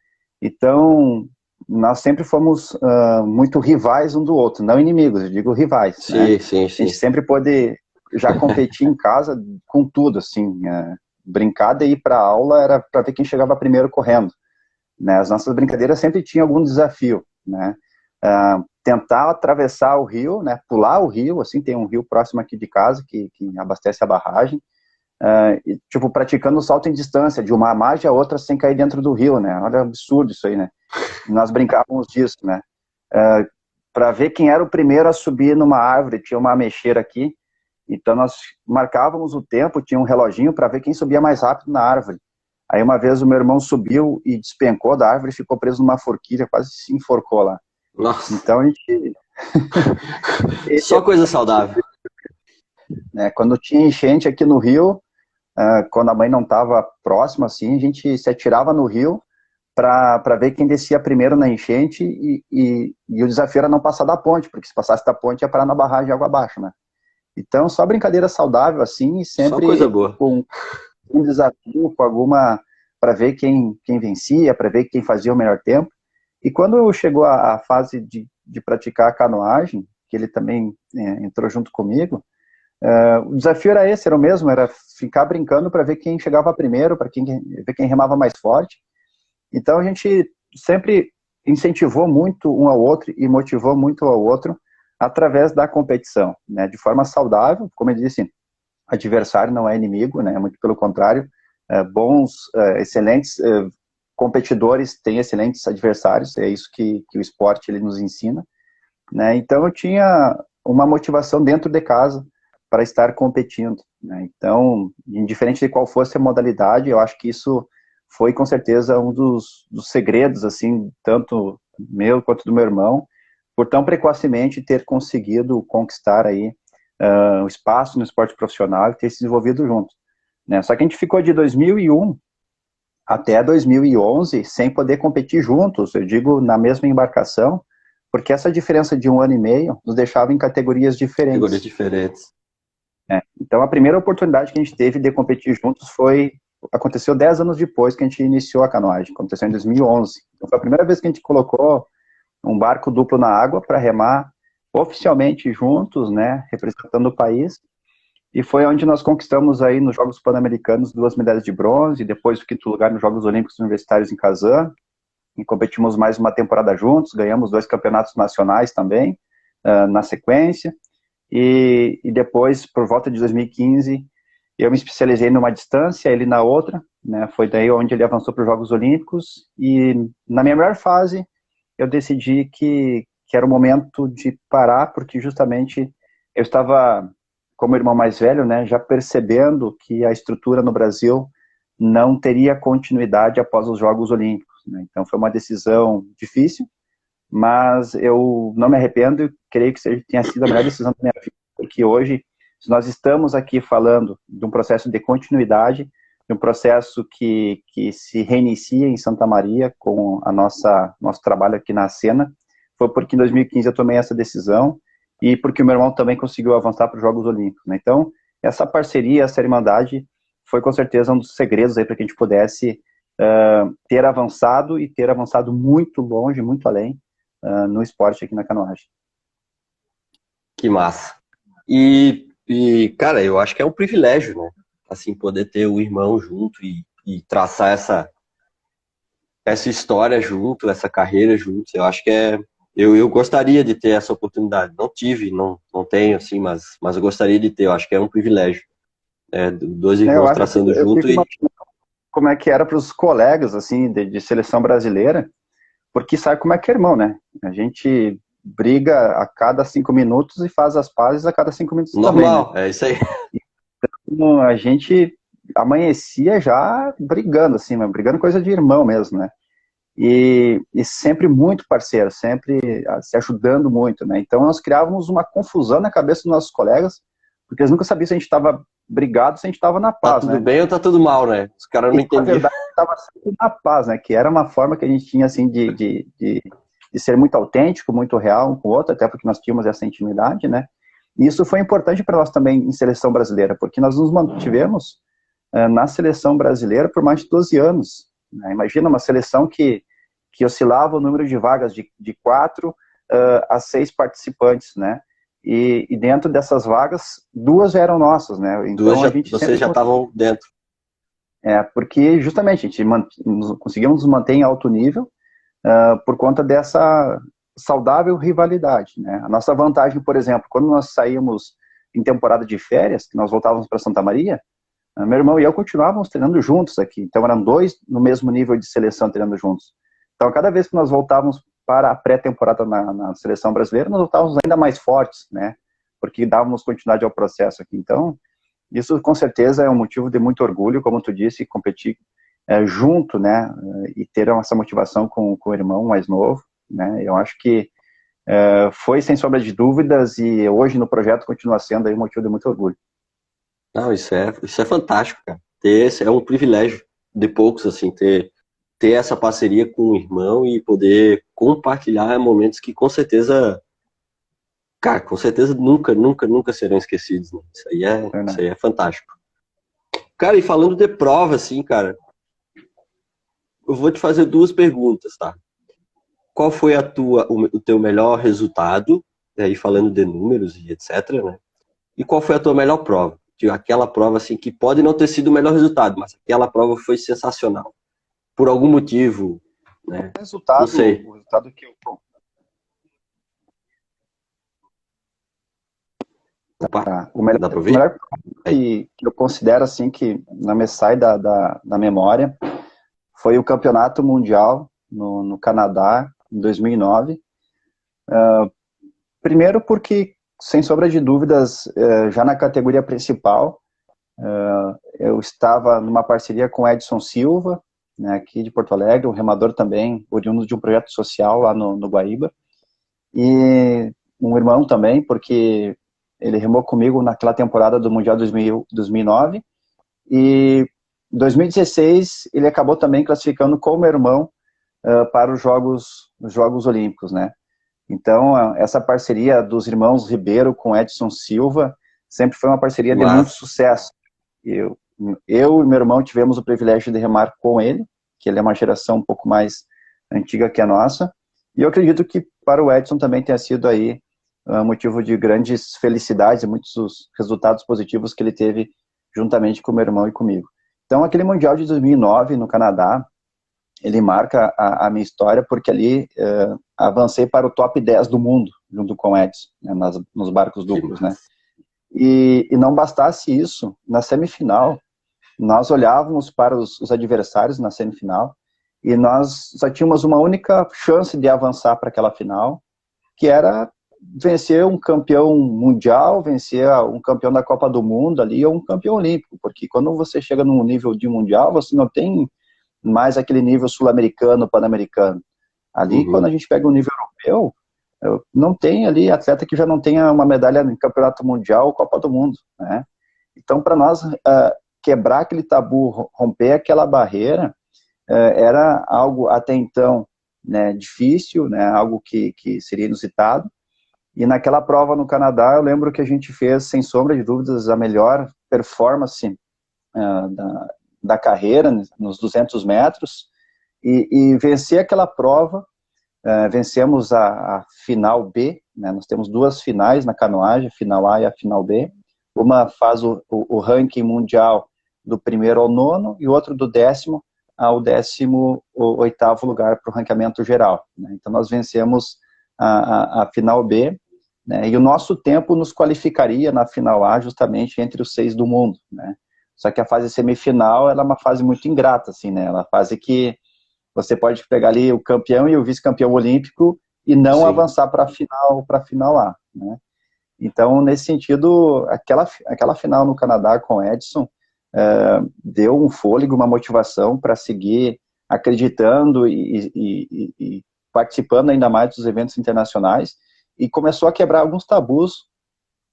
então nós sempre fomos muito rivais um do outro, não inimigos, eu digo rivais. Sim, né? sim. A gente sempre pôde já competir em casa com tudo, assim, brincar de ir para a aula era para ver quem chegava primeiro correndo. Né? As nossas brincadeiras sempre tinham algum desafio, né? Tentar atravessar o rio, né? Pular o rio, assim, tem um rio próximo aqui de casa que abastece a barragem, e, tipo, praticando salto em distância, de uma margem a outra sem cair dentro do rio, né? Olha, absurdo isso aí, né? E nós brincávamos disso, né? Para ver quem era o primeiro a subir numa árvore, tinha uma ameixeira aqui, então nós marcávamos o tempo, tinha um reloginho para ver quem subia mais rápido na árvore. Aí uma vez o meu irmão subiu e despencou da árvore e ficou preso numa forquilha, quase se enforcou lá. Nossa. Então a gente... Só coisa saudável. Quando tinha enchente aqui no rio, quando a mãe não estava próxima, assim, a gente se atirava no rio para ver quem descia primeiro na enchente e o desafio era não passar da ponte, porque se passasse da ponte ia parar na barragem de água abaixo, né? Então, só brincadeira saudável, assim, e sempre só coisa boa. Com um desafio, com alguma, para ver quem vencia, para ver quem fazia o melhor tempo. E quando chegou a fase de praticar a canoagem, que ele também entrou junto comigo, o desafio era esse, era o mesmo, era ficar brincando para ver quem chegava primeiro, para ver quem remava mais forte. Então a gente sempre incentivou muito um ao outro e motivou muito ao outro através da competição, né? De forma saudável, como eu disse, adversário não é inimigo, né? Muito pelo contrário, excelentes competidores têm excelentes adversários, é isso que o esporte ele nos ensina, né? Então eu tinha uma motivação dentro de casa para estar competindo, né? Então, indiferente de qual fosse a modalidade, eu acho que isso foi com certeza um dos segredos, assim, tanto meu quanto do meu irmão, por tão precocemente ter conseguido conquistar aí o espaço no esporte profissional e ter se desenvolvido junto, né? Só que a gente ficou de 2001 até 2011 sem poder competir juntos, eu digo na mesma embarcação, porque essa diferença de 1 ano e meio nos deixava em categorias diferentes. Categorias diferentes. Então a primeira oportunidade que a gente teve de competir juntos aconteceu 10 anos depois que a gente iniciou a canoagem, aconteceu em 2011. Então foi a primeira vez que a gente colocou um barco duplo na água para remar oficialmente juntos, né, representando o país, e foi onde nós conquistamos aí nos Jogos Pan-Americanos 2 medalhas de bronze, depois o 5º lugar nos Jogos Olímpicos Universitários em Kazan, e competimos mais uma temporada juntos, ganhamos 2 campeonatos nacionais também, na sequência, e depois, por volta de 2015, eu me especializei numa distância, ele na outra, né, foi daí onde ele avançou para os Jogos Olímpicos, e na minha melhor fase, eu decidi que era o momento de parar, porque justamente eu estava, como irmão mais velho, né, já percebendo que a estrutura no Brasil não teria continuidade após os Jogos Olímpicos, né? Então foi uma decisão difícil, mas eu não me arrependo e creio que tenha sido a melhor decisão da minha vida, porque hoje, se nós estamos aqui falando de um processo de continuidade, de um processo que se reinicia em Santa Maria com nosso trabalho aqui na Sena, foi porque em 2015 eu tomei essa decisão e porque o meu irmão também conseguiu avançar para os Jogos Olímpicos, né? Então, essa parceria, essa irmandade foi com certeza um dos segredos aí para que a gente pudesse ter avançado muito longe, muito além no esporte aqui na canoagem. Que massa. E, cara, eu acho que é um privilégio, né? Assim, poder ter o irmão junto e traçar essa história junto, essa carreira junto. Eu acho que eu gostaria de ter essa oportunidade. Não tive, não tenho, assim, mas eu gostaria de ter. Eu acho que é um privilégio. Dois irmãos traçando junto. Como é que era para os colegas, assim, de seleção brasileira, porque sabe como é que é irmão, né? A gente briga a cada 5 minutos e faz as pazes a cada 5 minutos normal, também, né? É isso aí. Então, a gente amanhecia já brigando, assim, mas brigando coisa de irmão mesmo, né? E sempre muito parceiro, sempre se ajudando muito, né? Então nós criávamos uma confusão na cabeça dos nossos colegas, porque eles nunca sabiam se a gente estava brigado, se a gente estava na paz, tá tudo bem ou tá tudo mal, né? Os caras não entendiam. Na verdade, estava sempre na paz, né? Que era uma forma que a gente tinha, assim, de ser muito autêntico, muito real um com o outro, até porque nós tínhamos essa intimidade, né? E isso foi importante para nós também em seleção brasileira, porque nós nos mantivemos na seleção brasileira por mais de 12 anos, né? Imagina uma seleção que oscilava o número de vagas de 4 a 6 participantes, né? E dentro dessas vagas, 2 eram nossas, né? Então vocês já estavam dentro. Porque justamente a gente conseguimos nos manter em alto nível por conta dessa saudável rivalidade, né? A nossa vantagem, por exemplo, quando nós saímos em temporada de férias, que nós voltávamos para Santa Maria, meu irmão e eu continuávamos treinando juntos aqui. Então eram 2 no mesmo nível de seleção treinando juntos. Então cada vez que nós voltávamos para a pré-temporada na seleção brasileira, nós voltávamos ainda mais fortes, né? Porque dávamos continuidade ao processo aqui. Então, isso com certeza é um motivo de muito orgulho, como tu disse, competir junto, né? E ter essa motivação com o irmão mais novo, né? Eu acho que foi sem sombra de dúvidas e hoje no projeto continua sendo aí um motivo de muito orgulho. Não, isso é fantástico, cara. É um privilégio de poucos, assim, ter essa parceria com o irmão e poder compartilhar momentos que com certeza, cara, com certeza nunca serão esquecidos, né? Isso aí é fantástico. Cara, e falando de prova, assim, cara, eu vou te fazer 2 perguntas, tá? Qual foi o teu melhor resultado, aí falando de números e etc, né? E qual foi a tua melhor prova? Aquela prova, assim, que pode não ter sido o melhor resultado, mas aquela prova foi sensacional. Por algum motivo, né? O Não resultado, sei. o resultado que eu, Opa, o melhor, dá pra o ouvir? melhor Aí. que eu considero assim que não me sai da memória foi o campeonato mundial no Canadá em 2009. Primeiro porque, sem sombra de dúvidas, já na categoria principal, eu estava numa parceria com Edson Silva, né, aqui de Porto Alegre, um remador também, oriundo de um projeto social lá no Guaíba, e um irmão também, porque ele remou comigo naquela temporada do Mundial 2009, e em 2016 ele acabou também classificando com o meu irmão para os Jogos Olímpicos, né? Então, essa parceria dos irmãos Ribeiro com Edson Silva sempre foi uma parceria de muito Mas, sucesso. Eu, eu e meu irmão tivemos o privilégio de remar com ele, que ele é uma geração um pouco mais antiga que a nossa, e eu acredito que para o Edson também tenha sido aí motivo de grandes felicidades e muitos resultados positivos que ele teve juntamente com meu irmão e comigo. Então, aquele Mundial de 2009 no Canadá, ele marca a minha história porque ali avancei para o top 10 do mundo, junto com o Edson, né, nos barcos que duplos, né? massa. E não bastasse isso, na semifinal, nós olhávamos para os adversários na semifinal e nós só tínhamos uma única chance de avançar para aquela final, que era vencer um campeão mundial, vencer um campeão da Copa do Mundo ali, ou um campeão olímpico, porque quando você chega num nível de mundial, você não tem mais aquele nível sul-americano, pan-americano. Ali, quando Uhum. a gente pega um nível europeu, não tem ali atleta que já não tenha uma medalha em campeonato mundial ou Copa do Mundo, né? Então, para nós, quebrar aquele tabu, romper aquela barreira, era algo até então, né, difícil, né, algo que seria inusitado. E naquela prova no Canadá, eu lembro que a gente fez, sem sombra de dúvidas, a melhor performance da carreira, nos 200 metros, e vencer aquela prova. Vencemos a final B, né? Nós temos duas finais na canoagem, a final A e a final B. Uma faz o ranking mundial do primeiro ao nono e o outro do 10º ao 18º lugar para o ranqueamento geral, né? Então nós vencemos a final B, né? E o nosso tempo nos qualificaria na final A justamente entre os 6 do mundo, né? Só que a fase semifinal ela é uma fase muito ingrata, assim, né? Ela é uma fase que você pode pegar ali o campeão e o vice-campeão olímpico e não Sim. avançar para a final A, né? Então, nesse sentido, aquela final no Canadá com o Edson deu um fôlego, uma motivação para seguir acreditando e participando ainda mais dos eventos internacionais, e começou a quebrar alguns tabus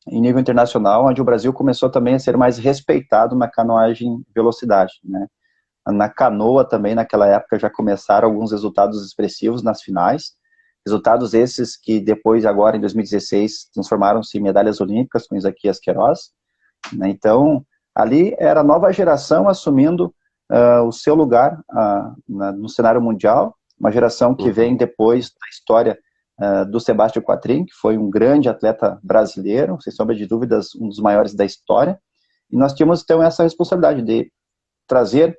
em nível internacional, onde o Brasil começou também a ser mais respeitado na canoagem velocidade, né? Na canoa também, naquela época, já começaram alguns resultados expressivos nas finais, resultados esses que depois, agora em 2016, transformaram-se em medalhas olímpicas com Isaquias Queiroz, né? Então, ali era a nova geração assumindo o seu lugar no cenário mundial, uma geração que Uhum. vem depois da história do Sebastião Quatrin, que foi um grande atleta brasileiro, sem sombra de dúvidas, um dos maiores da história, e nós tínhamos, então, essa responsabilidade de trazer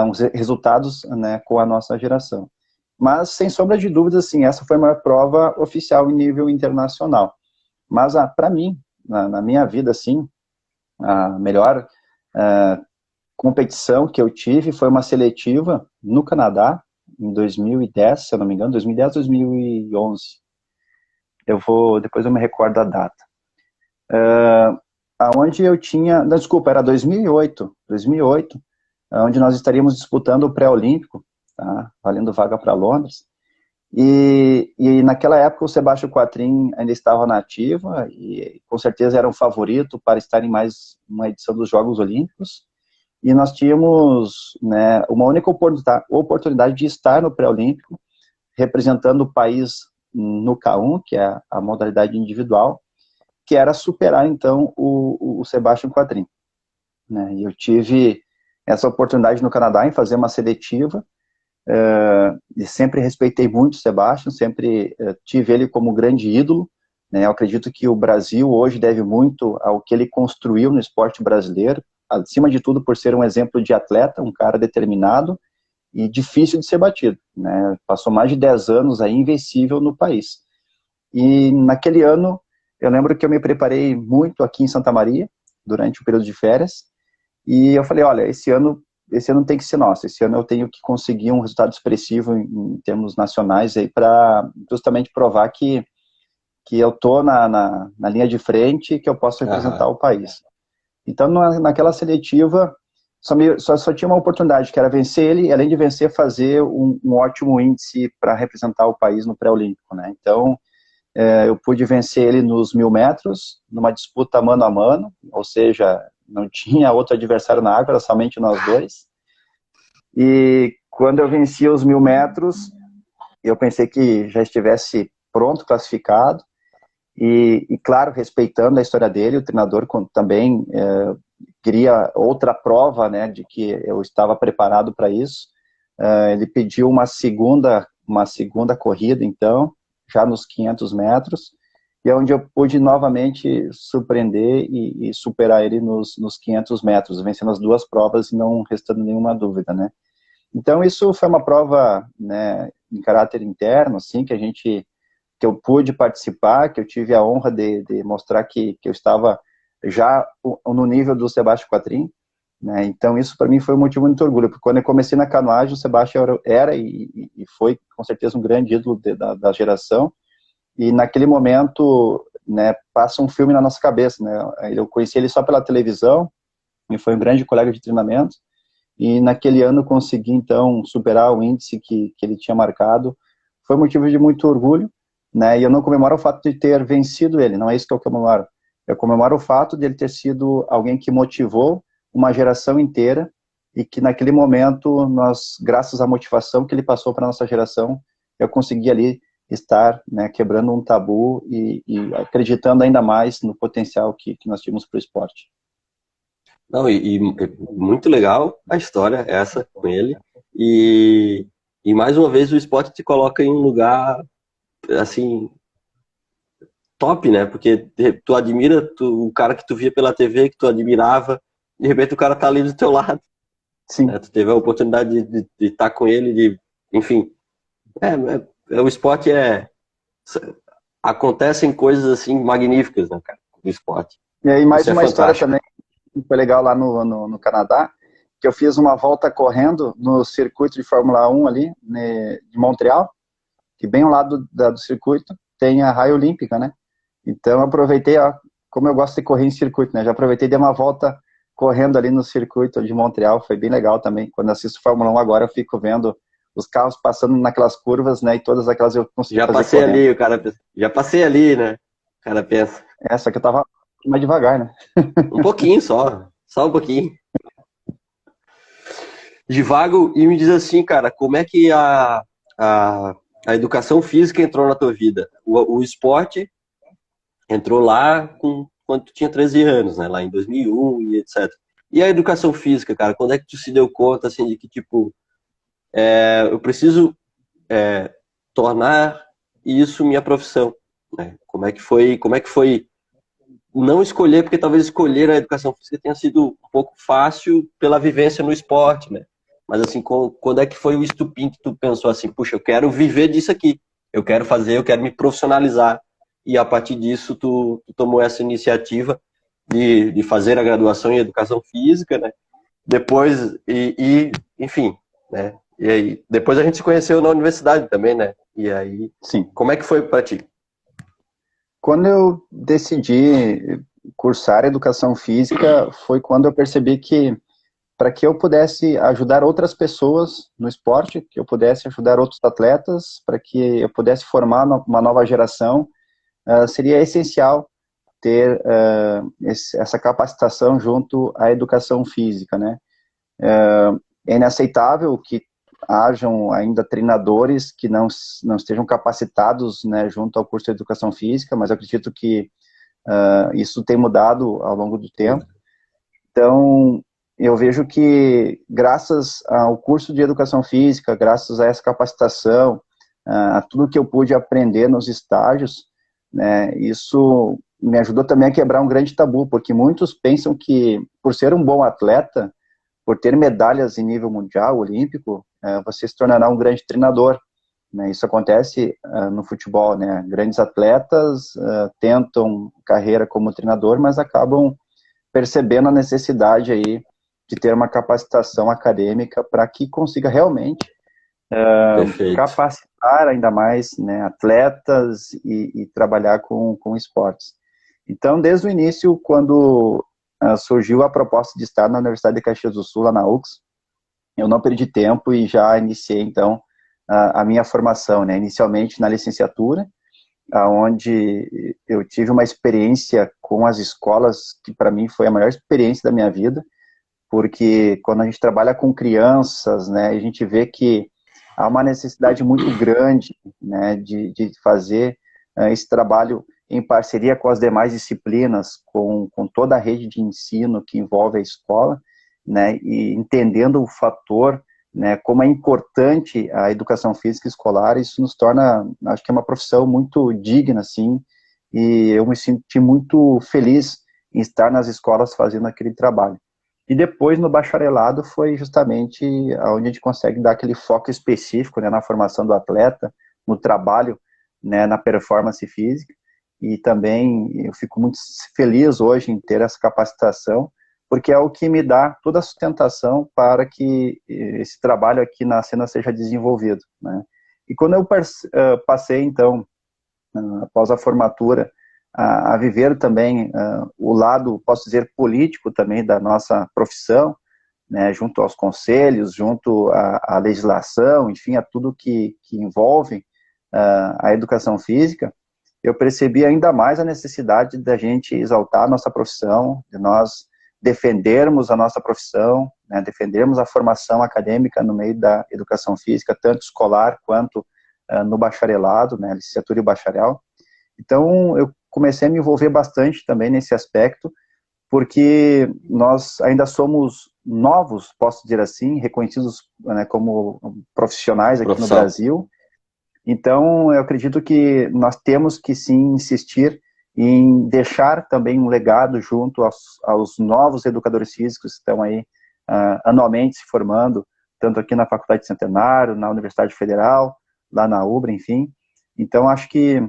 uns resultados, né, com a nossa geração. Mas, sem sombra de dúvidas, assim, essa foi a maior prova oficial em nível internacional. Mas, para mim, na minha vida, assim, a melhor competição que eu tive foi uma seletiva no Canadá, em 2010, se eu não me engano, 2010, 2011. Depois eu me recordo da data. Aonde eu tinha, não, desculpa, era 2008, onde nós estaríamos disputando o pré-olímpico, tá? Valendo vaga para Londres. E naquela época o Sebastião Quatrin ainda estava na ativa e com certeza era um favorito para estar em mais uma edição dos Jogos Olímpicos. E nós tínhamos, né, uma única oportunidade de estar no pré-olímpico, representando o país no K1, que é a modalidade individual, que era superar, então, o Sebastião Quatrin, né? E eu tive essa oportunidade no Canadá em fazer uma seletiva, e sempre respeitei muito o Sebastião, sempre tive ele como grande ídolo, né? Eu acredito que o Brasil hoje deve muito ao que ele construiu no esporte brasileiro, acima de tudo por ser um exemplo de atleta, um cara determinado, e difícil de ser batido, né? Passou mais de 10 anos aí invencível no país. E naquele ano, eu lembro que eu me preparei muito aqui em Santa Maria, durante o período de férias, e eu falei, olha, esse ano tem que ser nosso, esse ano eu tenho que conseguir um resultado expressivo em termos nacionais aí para justamente provar que eu tô na linha de frente e que eu posso representar Aham. o país. Então, naquela seletiva, só tinha uma oportunidade, que era vencer ele, e além de vencer, fazer um ótimo índice para representar o país no pré-olímpico, né? Então, eu pude vencer ele nos 1.000 metros, numa disputa mano a mano, ou seja, não tinha outro adversário na água, era somente nós dois. E quando eu venci os 1.000 metros, eu pensei que já estivesse pronto, classificado, e claro, respeitando a história dele, o treinador também queria outra prova, né, de que eu estava preparado para isso. Ele pediu uma segunda corrida, então, já nos 500 metros, e é onde eu pude novamente surpreender e superar ele nos 500 metros, vencendo as duas provas e não restando nenhuma dúvida, né. Então, isso foi uma prova, né, em caráter interno, assim, que eu pude participar, que eu tive a honra de mostrar que eu estava já no nível do Sebastião Quatrin, né? Então isso para mim foi um motivo muito orgulho, porque quando eu comecei na canoagem, o Sebastião era e foi com certeza um grande ídolo da geração, e naquele momento, né, passa um filme na nossa cabeça, né? Eu conheci ele só pela televisão, e foi um grande colega de treinamento, e naquele ano consegui então superar o índice que ele tinha marcado. Foi motivo de muito orgulho, né? E eu não comemoro o fato de ter vencido ele, não é isso que eu comemoro. Eu comemoro o fato de ele ter sido alguém que motivou uma geração inteira e que naquele momento nós, graças à motivação que ele passou para nossa geração, eu consegui ali estar, né, quebrando um tabu e acreditando ainda mais no potencial que nós tínhamos para o esporte. Não, muito legal a história essa com ele. E, e mais uma vez o esporte te coloca em um lugar assim top, né? Porque tu admira o cara que tu via pela TV, que tu admirava, de repente o cara tá ali do teu lado, né? Sim. Tu teve a oportunidade de estar com ele, enfim, o esporte acontecem coisas assim magníficas, né, cara, do esporte. E aí mais Isso é uma história fantástico. também que foi legal lá no Canadá, que eu fiz uma volta correndo no circuito de Fórmula 1 ali, né, de Montreal, que bem ao lado do circuito tem a raia olímpica, né? Então eu aproveitei, ó, como eu gosto de correr em circuito, né? Já aproveitei de uma volta correndo ali no circuito de Montreal, foi bem legal também. Quando assisto Fórmula 1 agora, eu fico vendo os carros passando naquelas curvas, né? E todas aquelas eu consegui Já fazer passei correndo. ali, o cara pensa, já passei ali, né? O cara pensa, Essa que eu tava mais devagar, né? um pouquinho só um pouquinho. Divago, e me diz assim, cara, como é que a, a educação física entrou na tua vida? O esporte entrou lá quando tu tinha 13 anos, né? Lá em 2001 e etc. E a educação física, cara, quando é que tu se deu conta, assim, de que, tipo, eu preciso tornar isso minha profissão, né? Como é que foi não escolher, porque talvez escolher a educação física tenha sido um pouco fácil pela vivência no esporte, né? Mas assim, quando é que foi o estupim que tu pensou assim, puxa, eu quero viver disso aqui, eu quero me profissionalizar, e a partir disso tu tomou essa iniciativa de fazer a graduação em educação física, né? Depois, enfim, né? E aí, depois a gente se conheceu na universidade também, né? E aí, Sim. como é que foi para ti? Quando eu decidi cursar educação física, foi quando eu percebi que para que eu pudesse ajudar outras pessoas no esporte, que eu pudesse ajudar outros atletas, para que eu pudesse formar uma nova geração, seria essencial ter essa capacitação junto à educação física, né? É inaceitável que hajam ainda treinadores que não estejam capacitados, né, junto ao curso de educação física, mas eu acredito que isso tem mudado ao longo do tempo. Então, eu vejo que graças ao curso de educação física, graças a essa capacitação, a tudo que eu pude aprender nos estágios, né, isso me ajudou também a quebrar um grande tabu, porque muitos pensam que por ser um bom atleta, por ter medalhas em nível mundial, olímpico, você se tornará um grande treinador, né? Isso acontece no futebol, né? Grandes atletas tentam carreira como treinador, mas acabam percebendo a necessidade aí de ter uma capacitação acadêmica para que consiga realmente Perfeito. capacitar ainda mais, né, atletas e trabalhar com esportes. Então, desde o início, quando surgiu a proposta de estar na Universidade de Caxias do Sul, lá na UX, eu não perdi tempo e já iniciei, então, a minha formação, né, inicialmente na licenciatura, onde eu tive uma experiência com as escolas que, para mim, foi a maior experiência da minha vida, porque quando a gente trabalha com crianças, né, a gente vê que há uma necessidade muito grande, né, de fazer esse trabalho em parceria com as demais disciplinas, com toda a rede de ensino que envolve a escola, né, e entendendo o fator, né, como é importante a educação física escolar, isso nos torna, acho que é uma profissão muito digna, assim, e eu me senti muito feliz em estar nas escolas fazendo aquele trabalho. E depois, no bacharelado, foi justamente onde a gente consegue dar aquele foco específico, né, na formação do atleta, no trabalho, né, na performance física. E também eu fico muito feliz hoje em ter essa capacitação, porque é o que me dá toda a sustentação para que esse trabalho aqui na cena seja desenvolvido, né. E quando eu passei, então, após a formatura, a viver também o lado, posso dizer, político também da nossa profissão, né, junto aos conselhos, junto à legislação, enfim, a tudo que envolve a educação física, eu percebi ainda mais a necessidade da gente exaltar a nossa profissão, de nós defendermos a nossa profissão, né, defendermos a formação acadêmica no meio da educação física, tanto escolar quanto no bacharelado, né, licenciatura e bacharel. Então, eu comecei a me envolver bastante também nesse aspecto, porque nós ainda somos novos, posso dizer assim, reconhecidos, né, como profissionais aqui no Brasil. Então, eu acredito que nós temos que, sim, insistir em deixar também um legado junto aos novos educadores físicos que estão aí anualmente se formando, tanto aqui na Faculdade de Centenário, na Universidade Federal, lá na UBRA, enfim. Então, acho que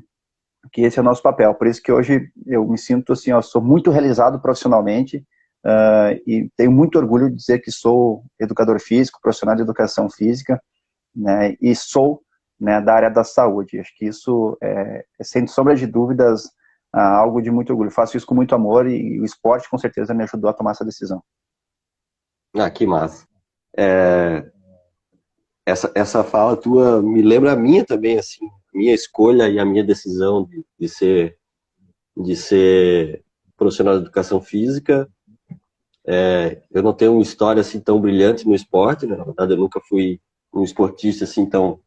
esse é o nosso papel. Por isso que hoje eu me sinto assim, eu sou muito realizado profissionalmente e tenho muito orgulho de dizer que sou educador físico, profissional de educação física, né, e sou, né, da área da saúde. Acho que isso sem sombra de dúvidas, algo de muito orgulho. Faço isso com muito amor e o esporte com certeza me ajudou a tomar essa decisão. Ah, que massa. Essa fala tua me lembra a minha também, assim, minha escolha e a minha decisão de ser profissional de educação física. Eu não tenho uma história assim tão brilhante no esporte, né? Na verdade eu nunca fui um esportista assim tão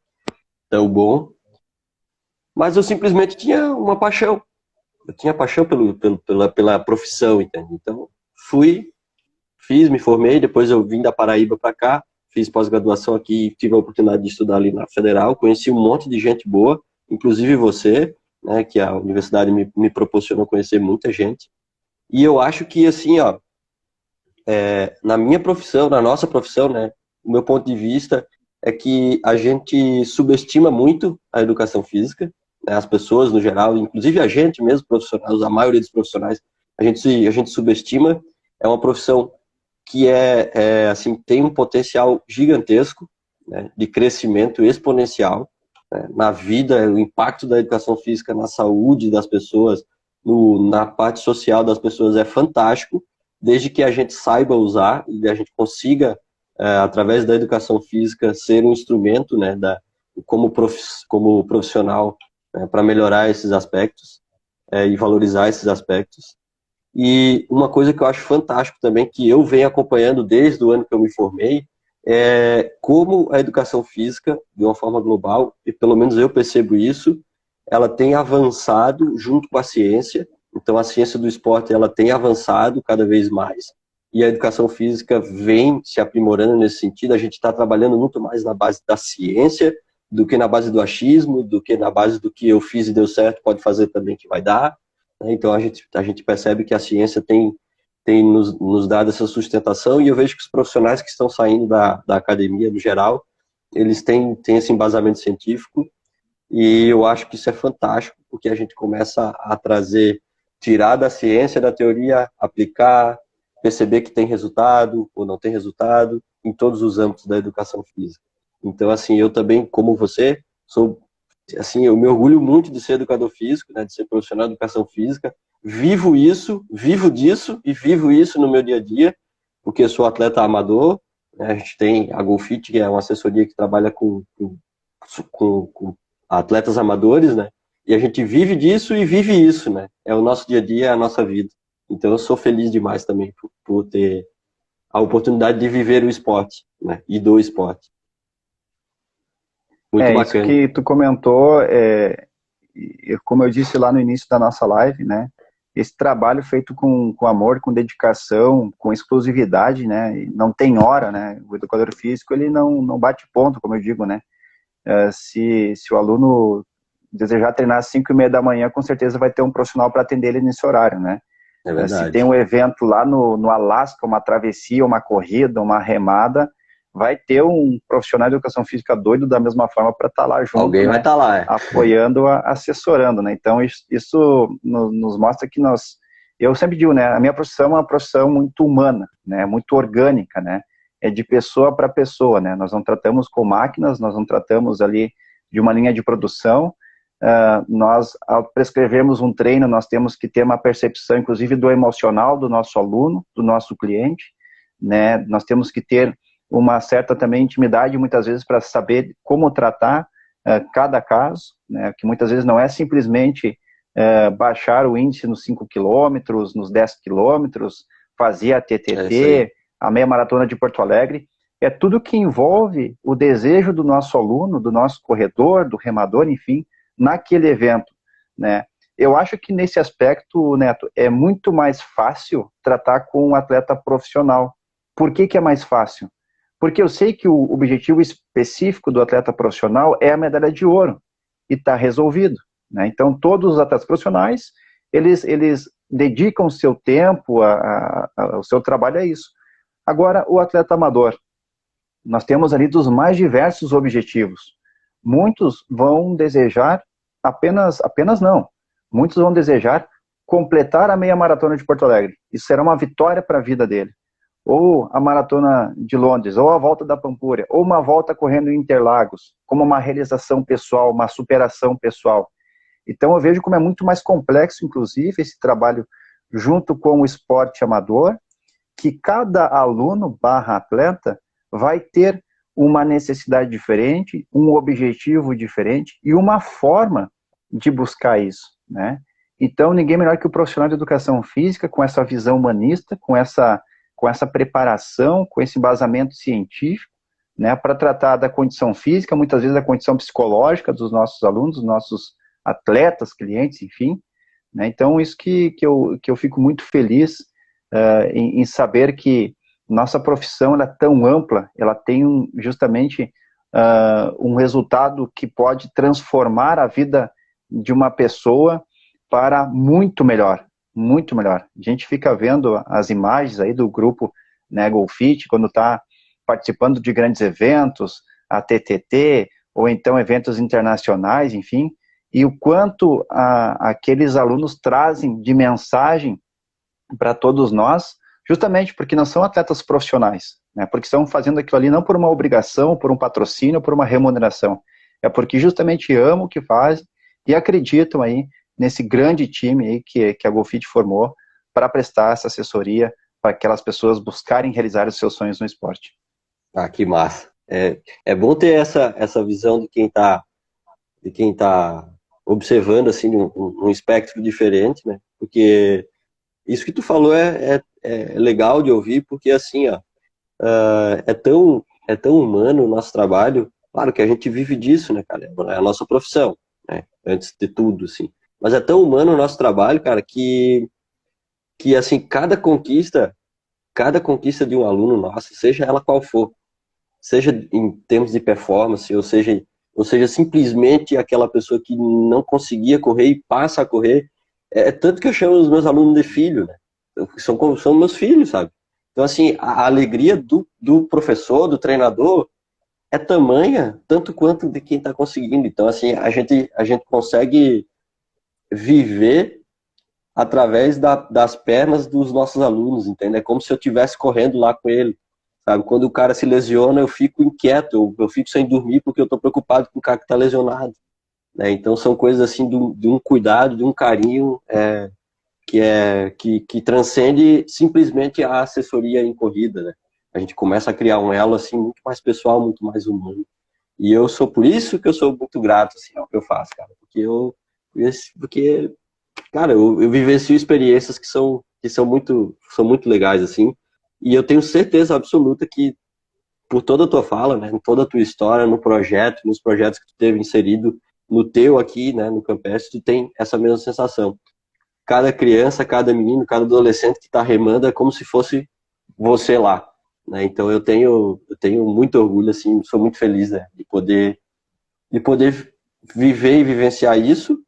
bom, mas eu simplesmente tinha uma paixão. Eu tinha paixão pela profissão, entende? Então fiz, me formei, depois eu vim da Paraíba para cá, fiz pós-graduação aqui, tive a oportunidade de estudar ali na Federal, conheci um monte de gente boa, inclusive você, né, que a universidade me proporcionou conhecer muita gente. E eu acho que, assim, ó, na minha profissão, na nossa profissão, né, o meu ponto de vista é que a gente subestima muito a educação física, né, as pessoas no geral, inclusive a gente mesmo, profissionais, a maioria dos profissionais, a gente subestima. É uma profissão que assim, tem um potencial gigantesco, né, de crescimento exponencial, né, na vida, o impacto da educação física na saúde das pessoas, na parte social das pessoas é fantástico, desde que a gente saiba usar e a gente consiga, através da educação física, ser um instrumento, né, como profissional, né, para melhorar esses aspectos e valorizar esses aspectos. E uma coisa que eu acho fantástico também, que eu venho acompanhando desde o ano que eu me formei, é como a educação física, de uma forma global, e pelo menos eu percebo isso, ela tem avançado junto com a ciência. Então a ciência do esporte ela tem avançado cada vez mais, e a educação física vem se aprimorando nesse sentido. A gente está trabalhando muito mais na base da ciência, do que na base do achismo, do que na base do que eu fiz e deu certo, pode fazer também que vai dar. Então a gente percebe que a ciência tem tem nos dado essa sustentação, e eu vejo que os profissionais que estão saindo da academia, no geral, eles têm esse embasamento científico, e eu acho que isso é fantástico, porque a gente começa a trazer, tirar da ciência, da teoria, aplicar, perceber que tem resultado ou não tem resultado em todos os âmbitos da educação física. Então, assim, eu também, como você, sou, assim, eu me orgulho muito de ser educador físico, né, de ser profissional de educação física, vivo isso, vivo disso e vivo isso no meu dia a dia, porque eu sou atleta amador, né, a gente tem a GoFit, que é uma assessoria que trabalha com atletas amadores, né, e a gente vive disso e vive isso, né, é o nosso dia a dia, é a nossa vida. Então eu sou feliz demais também por ter a oportunidade de viver o esporte, né, e do esporte. Muito Isso bacana. que tu comentou, como eu disse lá no início da nossa live, né, esse trabalho feito com amor, com dedicação, com exclusividade, né, não tem hora, né, o educador físico, ele não bate ponto, como eu digo, né, se o aluno desejar treinar às 5:30 da manhã, com certeza vai ter um profissional para atender ele nesse horário, né. É Se verdade. tem um evento lá no Alasca, uma travessia, uma corrida, uma remada, vai ter um profissional de educação física doido da mesma forma para estar lá junto, Alguém né, vai estar lá, apoiando, assessorando, né? Então isso nos mostra que eu sempre digo, né, a minha profissão é uma profissão muito humana, né, muito orgânica, né, é de pessoa para pessoa, né, nós não tratamos com máquinas, nós não tratamos ali de uma linha de produção. Nós, ao prescrevermos um treino, nós temos que ter uma percepção, inclusive, do emocional do nosso aluno, do nosso cliente, né? Nós temos que ter uma certa também intimidade, muitas vezes, para saber como tratar cada caso, né? Que muitas vezes não é simplesmente baixar o índice nos 5 quilômetros, nos 10 quilômetros, fazer a TTT, a meia maratona de Porto Alegre. É tudo que envolve o desejo do nosso aluno, do nosso corredor, do remador, enfim, naquele evento, né? Eu acho que nesse aspecto, Neto, é muito mais fácil tratar com um atleta profissional. Por que é mais fácil? Porque eu sei que o objetivo específico do atleta profissional é a medalha de ouro, e está resolvido, né? Então, todos os atletas profissionais, eles dedicam o seu tempo, o seu trabalho a isso. Agora, o atleta amador, nós temos ali dos mais diversos objetivos. Muitos vão desejar muitos vão desejar completar a meia maratona de Porto Alegre. Isso será uma vitória para a vida dele. Ou a maratona de Londres, ou a volta da Pampulha, ou uma volta correndo em Interlagos, como uma realização pessoal, uma superação pessoal. Então eu vejo como é muito mais complexo, inclusive, esse trabalho junto com o esporte amador, que cada aluno / atleta vai ter uma necessidade diferente, um objetivo diferente e uma forma de buscar isso, né? Então, ninguém melhor que o profissional de educação física, com essa visão humanista, com essa preparação, com esse embasamento científico, né, para tratar da condição física, muitas vezes da condição psicológica dos nossos alunos, dos nossos atletas, clientes, enfim, né? Então, isso que eu fico muito feliz em saber que nossa profissão ela é tão ampla, ela tem justamente um resultado que pode transformar a vida de uma pessoa para muito melhor, muito melhor. A gente fica vendo as imagens aí do grupo, né, GoFit, quando está participando de grandes eventos, a TTT, ou então eventos internacionais, enfim, e o quanto aqueles alunos trazem de mensagem para todos nós, justamente porque não são atletas profissionais, né? Porque estão fazendo aquilo ali não por uma obrigação, por um patrocínio, por uma remuneração. É porque justamente amam o que fazem e acreditam aí nesse grande time aí que a GoFit formou para prestar essa assessoria para aquelas pessoas buscarem realizar os seus sonhos no esporte. Ah, que massa. É bom ter essa visão de quem tá observando assim um espectro diferente, né? Porque isso que tu falou é legal de ouvir, porque assim, ó, é tão humano o nosso trabalho. Claro que a gente vive disso, né, cara? É a nossa profissão, né? Antes de tudo, assim. Mas é tão humano o nosso trabalho, cara, que assim, cada conquista de um aluno nosso, seja ela qual for, seja em termos de performance, ou seja simplesmente aquela pessoa que não conseguia correr e passa a correr, tanto que eu chamo os meus alunos de filho, né? são meus filhos, sabe? Então, assim, a alegria do professor, do treinador, é tamanha, tanto quanto de quem está conseguindo. Então, assim, a gente consegue viver através das pernas dos nossos alunos, entende? É como se eu estivesse correndo lá com ele, sabe? Quando o cara se lesiona, eu fico inquieto, eu fico sem dormir porque eu estou preocupado com o cara que está lesionado, né? Então, são coisas assim de um cuidado, de um carinho que transcende simplesmente a assessoria em corrida, né? A gente começa a criar um elo assim muito mais pessoal, muito mais humano. E eu sou por isso que eu sou muito grato assim ao que eu faço, cara, porque cara, eu vivencio experiências que são muito legais assim. E eu tenho certeza absoluta que por toda a tua fala, né, em toda a tua história, no projeto, nos projetos que tu teve inserido, no teu aqui, né, no Campestre, tu tem essa mesma sensação. Cada criança, cada menino, cada adolescente que está remando é como se fosse você lá, né? Então eu tenho muito orgulho, assim, sou muito feliz, né, de poder viver e vivenciar isso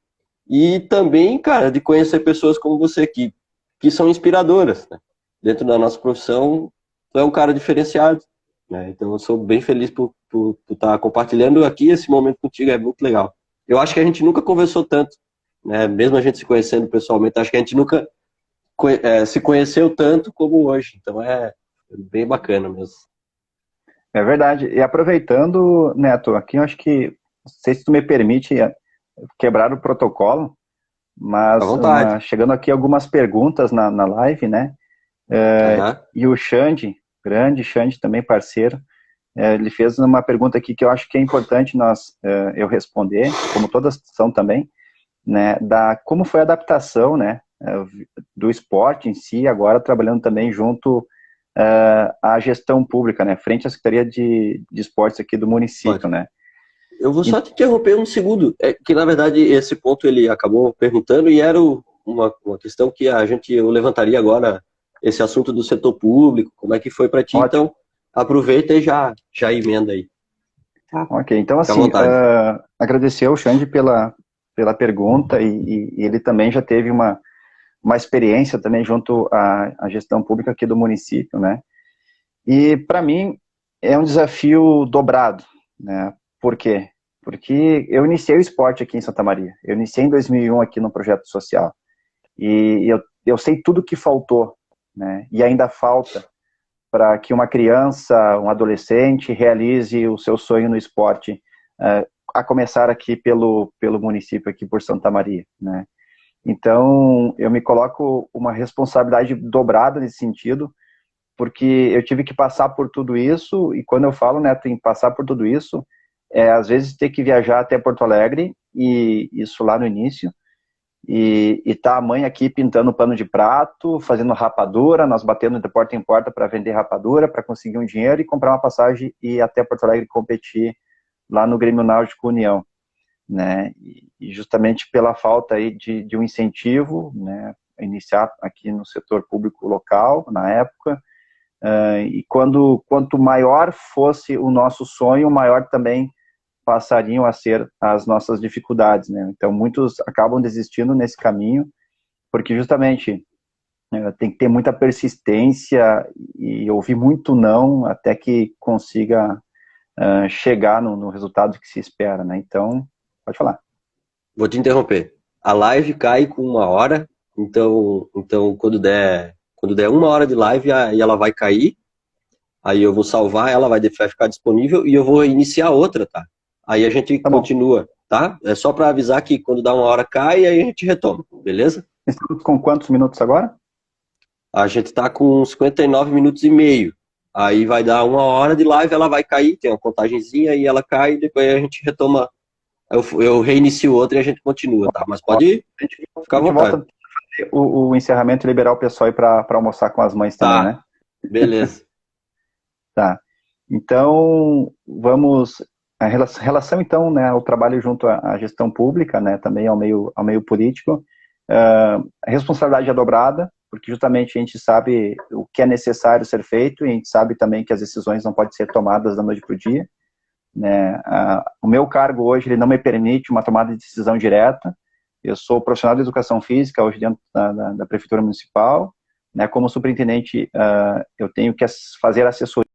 e também, cara, de conhecer pessoas como você que são inspiradoras, né? Dentro da nossa profissão, tu é um cara diferenciado, né? Então eu sou bem feliz por estar compartilhando aqui esse momento contigo, é muito legal. Eu acho que a gente nunca conversou tanto, né? Mesmo a gente se conhecendo pessoalmente, acho que a gente nunca se conheceu tanto como hoje. Então é bem bacana mesmo. É verdade. E aproveitando, Neto, aqui eu acho que, não sei se tu me permite quebrar o protocolo, À mas vontade. chegando aqui algumas perguntas na live, né? Aham. E o Xande, grande Xande, também parceiro, ele fez uma pergunta aqui que eu acho que é importante eu responder, como todas são também, né? Como foi a adaptação, né? Do esporte em si, agora trabalhando também junto à gestão pública, né? Frente à Secretaria de Esportes aqui do município, Pode. né? Eu vou E, só te interromper um segundo, que na verdade esse ponto ele acabou perguntando e era uma questão que eu levantaria agora, esse assunto do setor público, como é que foi para ti, ótimo. então aproveita e já emenda aí. Tá. Ok, então Fica à assim, vontade. agradecer ao Xande pela pergunta e ele também já teve uma experiência também junto à gestão pública aqui do município, né? E para mim é um desafio dobrado, né? Por quê? Porque eu iniciei o esporte aqui em Santa Maria. Eu iniciei em 2001 aqui no projeto social. E eu sei tudo que faltou, né? E ainda falta para que uma criança, um adolescente realize o seu sonho no esporte, a começar aqui pelo município, aqui por Santa Maria, né? Então, eu me coloco uma responsabilidade dobrada nesse sentido, porque eu tive que passar por tudo isso, e quando eu falo, né, em passar por tudo isso, às vezes ter que viajar até Porto Alegre, e isso lá no início, e tá a mãe aqui pintando pano de prato, fazendo rapadura, nós batendo de porta em porta para vender rapadura, para conseguir um dinheiro e comprar uma passagem e ir até Porto Alegre competir lá no Grêmio Náutico União, né? E justamente pela falta aí de um incentivo, né, iniciar aqui no setor público local, na época, e quanto maior fosse o nosso sonho, maior também passariam a ser as nossas dificuldades, né? Então, muitos acabam desistindo nesse caminho, porque justamente tem que ter muita persistência e ouvir muito não até que consiga chegar no resultado que se espera, né? Então, pode falar. Vou te interromper. A live cai com 1 hora, então quando der 1 hora de live, aí ela vai cair, aí eu vou salvar, ela vai ficar disponível e eu vou iniciar outra, tá? Aí a gente Tá bom. continua, tá? É só para avisar que quando dá 1 hora cai, aí a gente retoma, beleza? Estamos com quantos minutos agora? A gente tá com 59 minutos e meio. Aí vai dar 1 hora de live, ela vai cair, tem uma contagenzinha, aí ela cai e depois a gente retoma. Eu reinicio outra e a gente continua, tá? Mas Ó, pode a ficar à gente vontade. volta o encerramento e liberar o pessoal para almoçar com as mães também, Tá, né? beleza. Tá. Então, vamos. Relação, então, né, ao trabalho junto à gestão pública, né, também ao meio político, a responsabilidade é dobrada, porque justamente a gente sabe o que é necessário ser feito e a gente sabe também que as decisões não podem ser tomadas da noite para o dia, né. O meu cargo hoje ele não me permite uma tomada de decisão direta. Eu sou profissional de educação física hoje dentro da Prefeitura Municipal, né? Como superintendente, eu tenho que fazer assessoria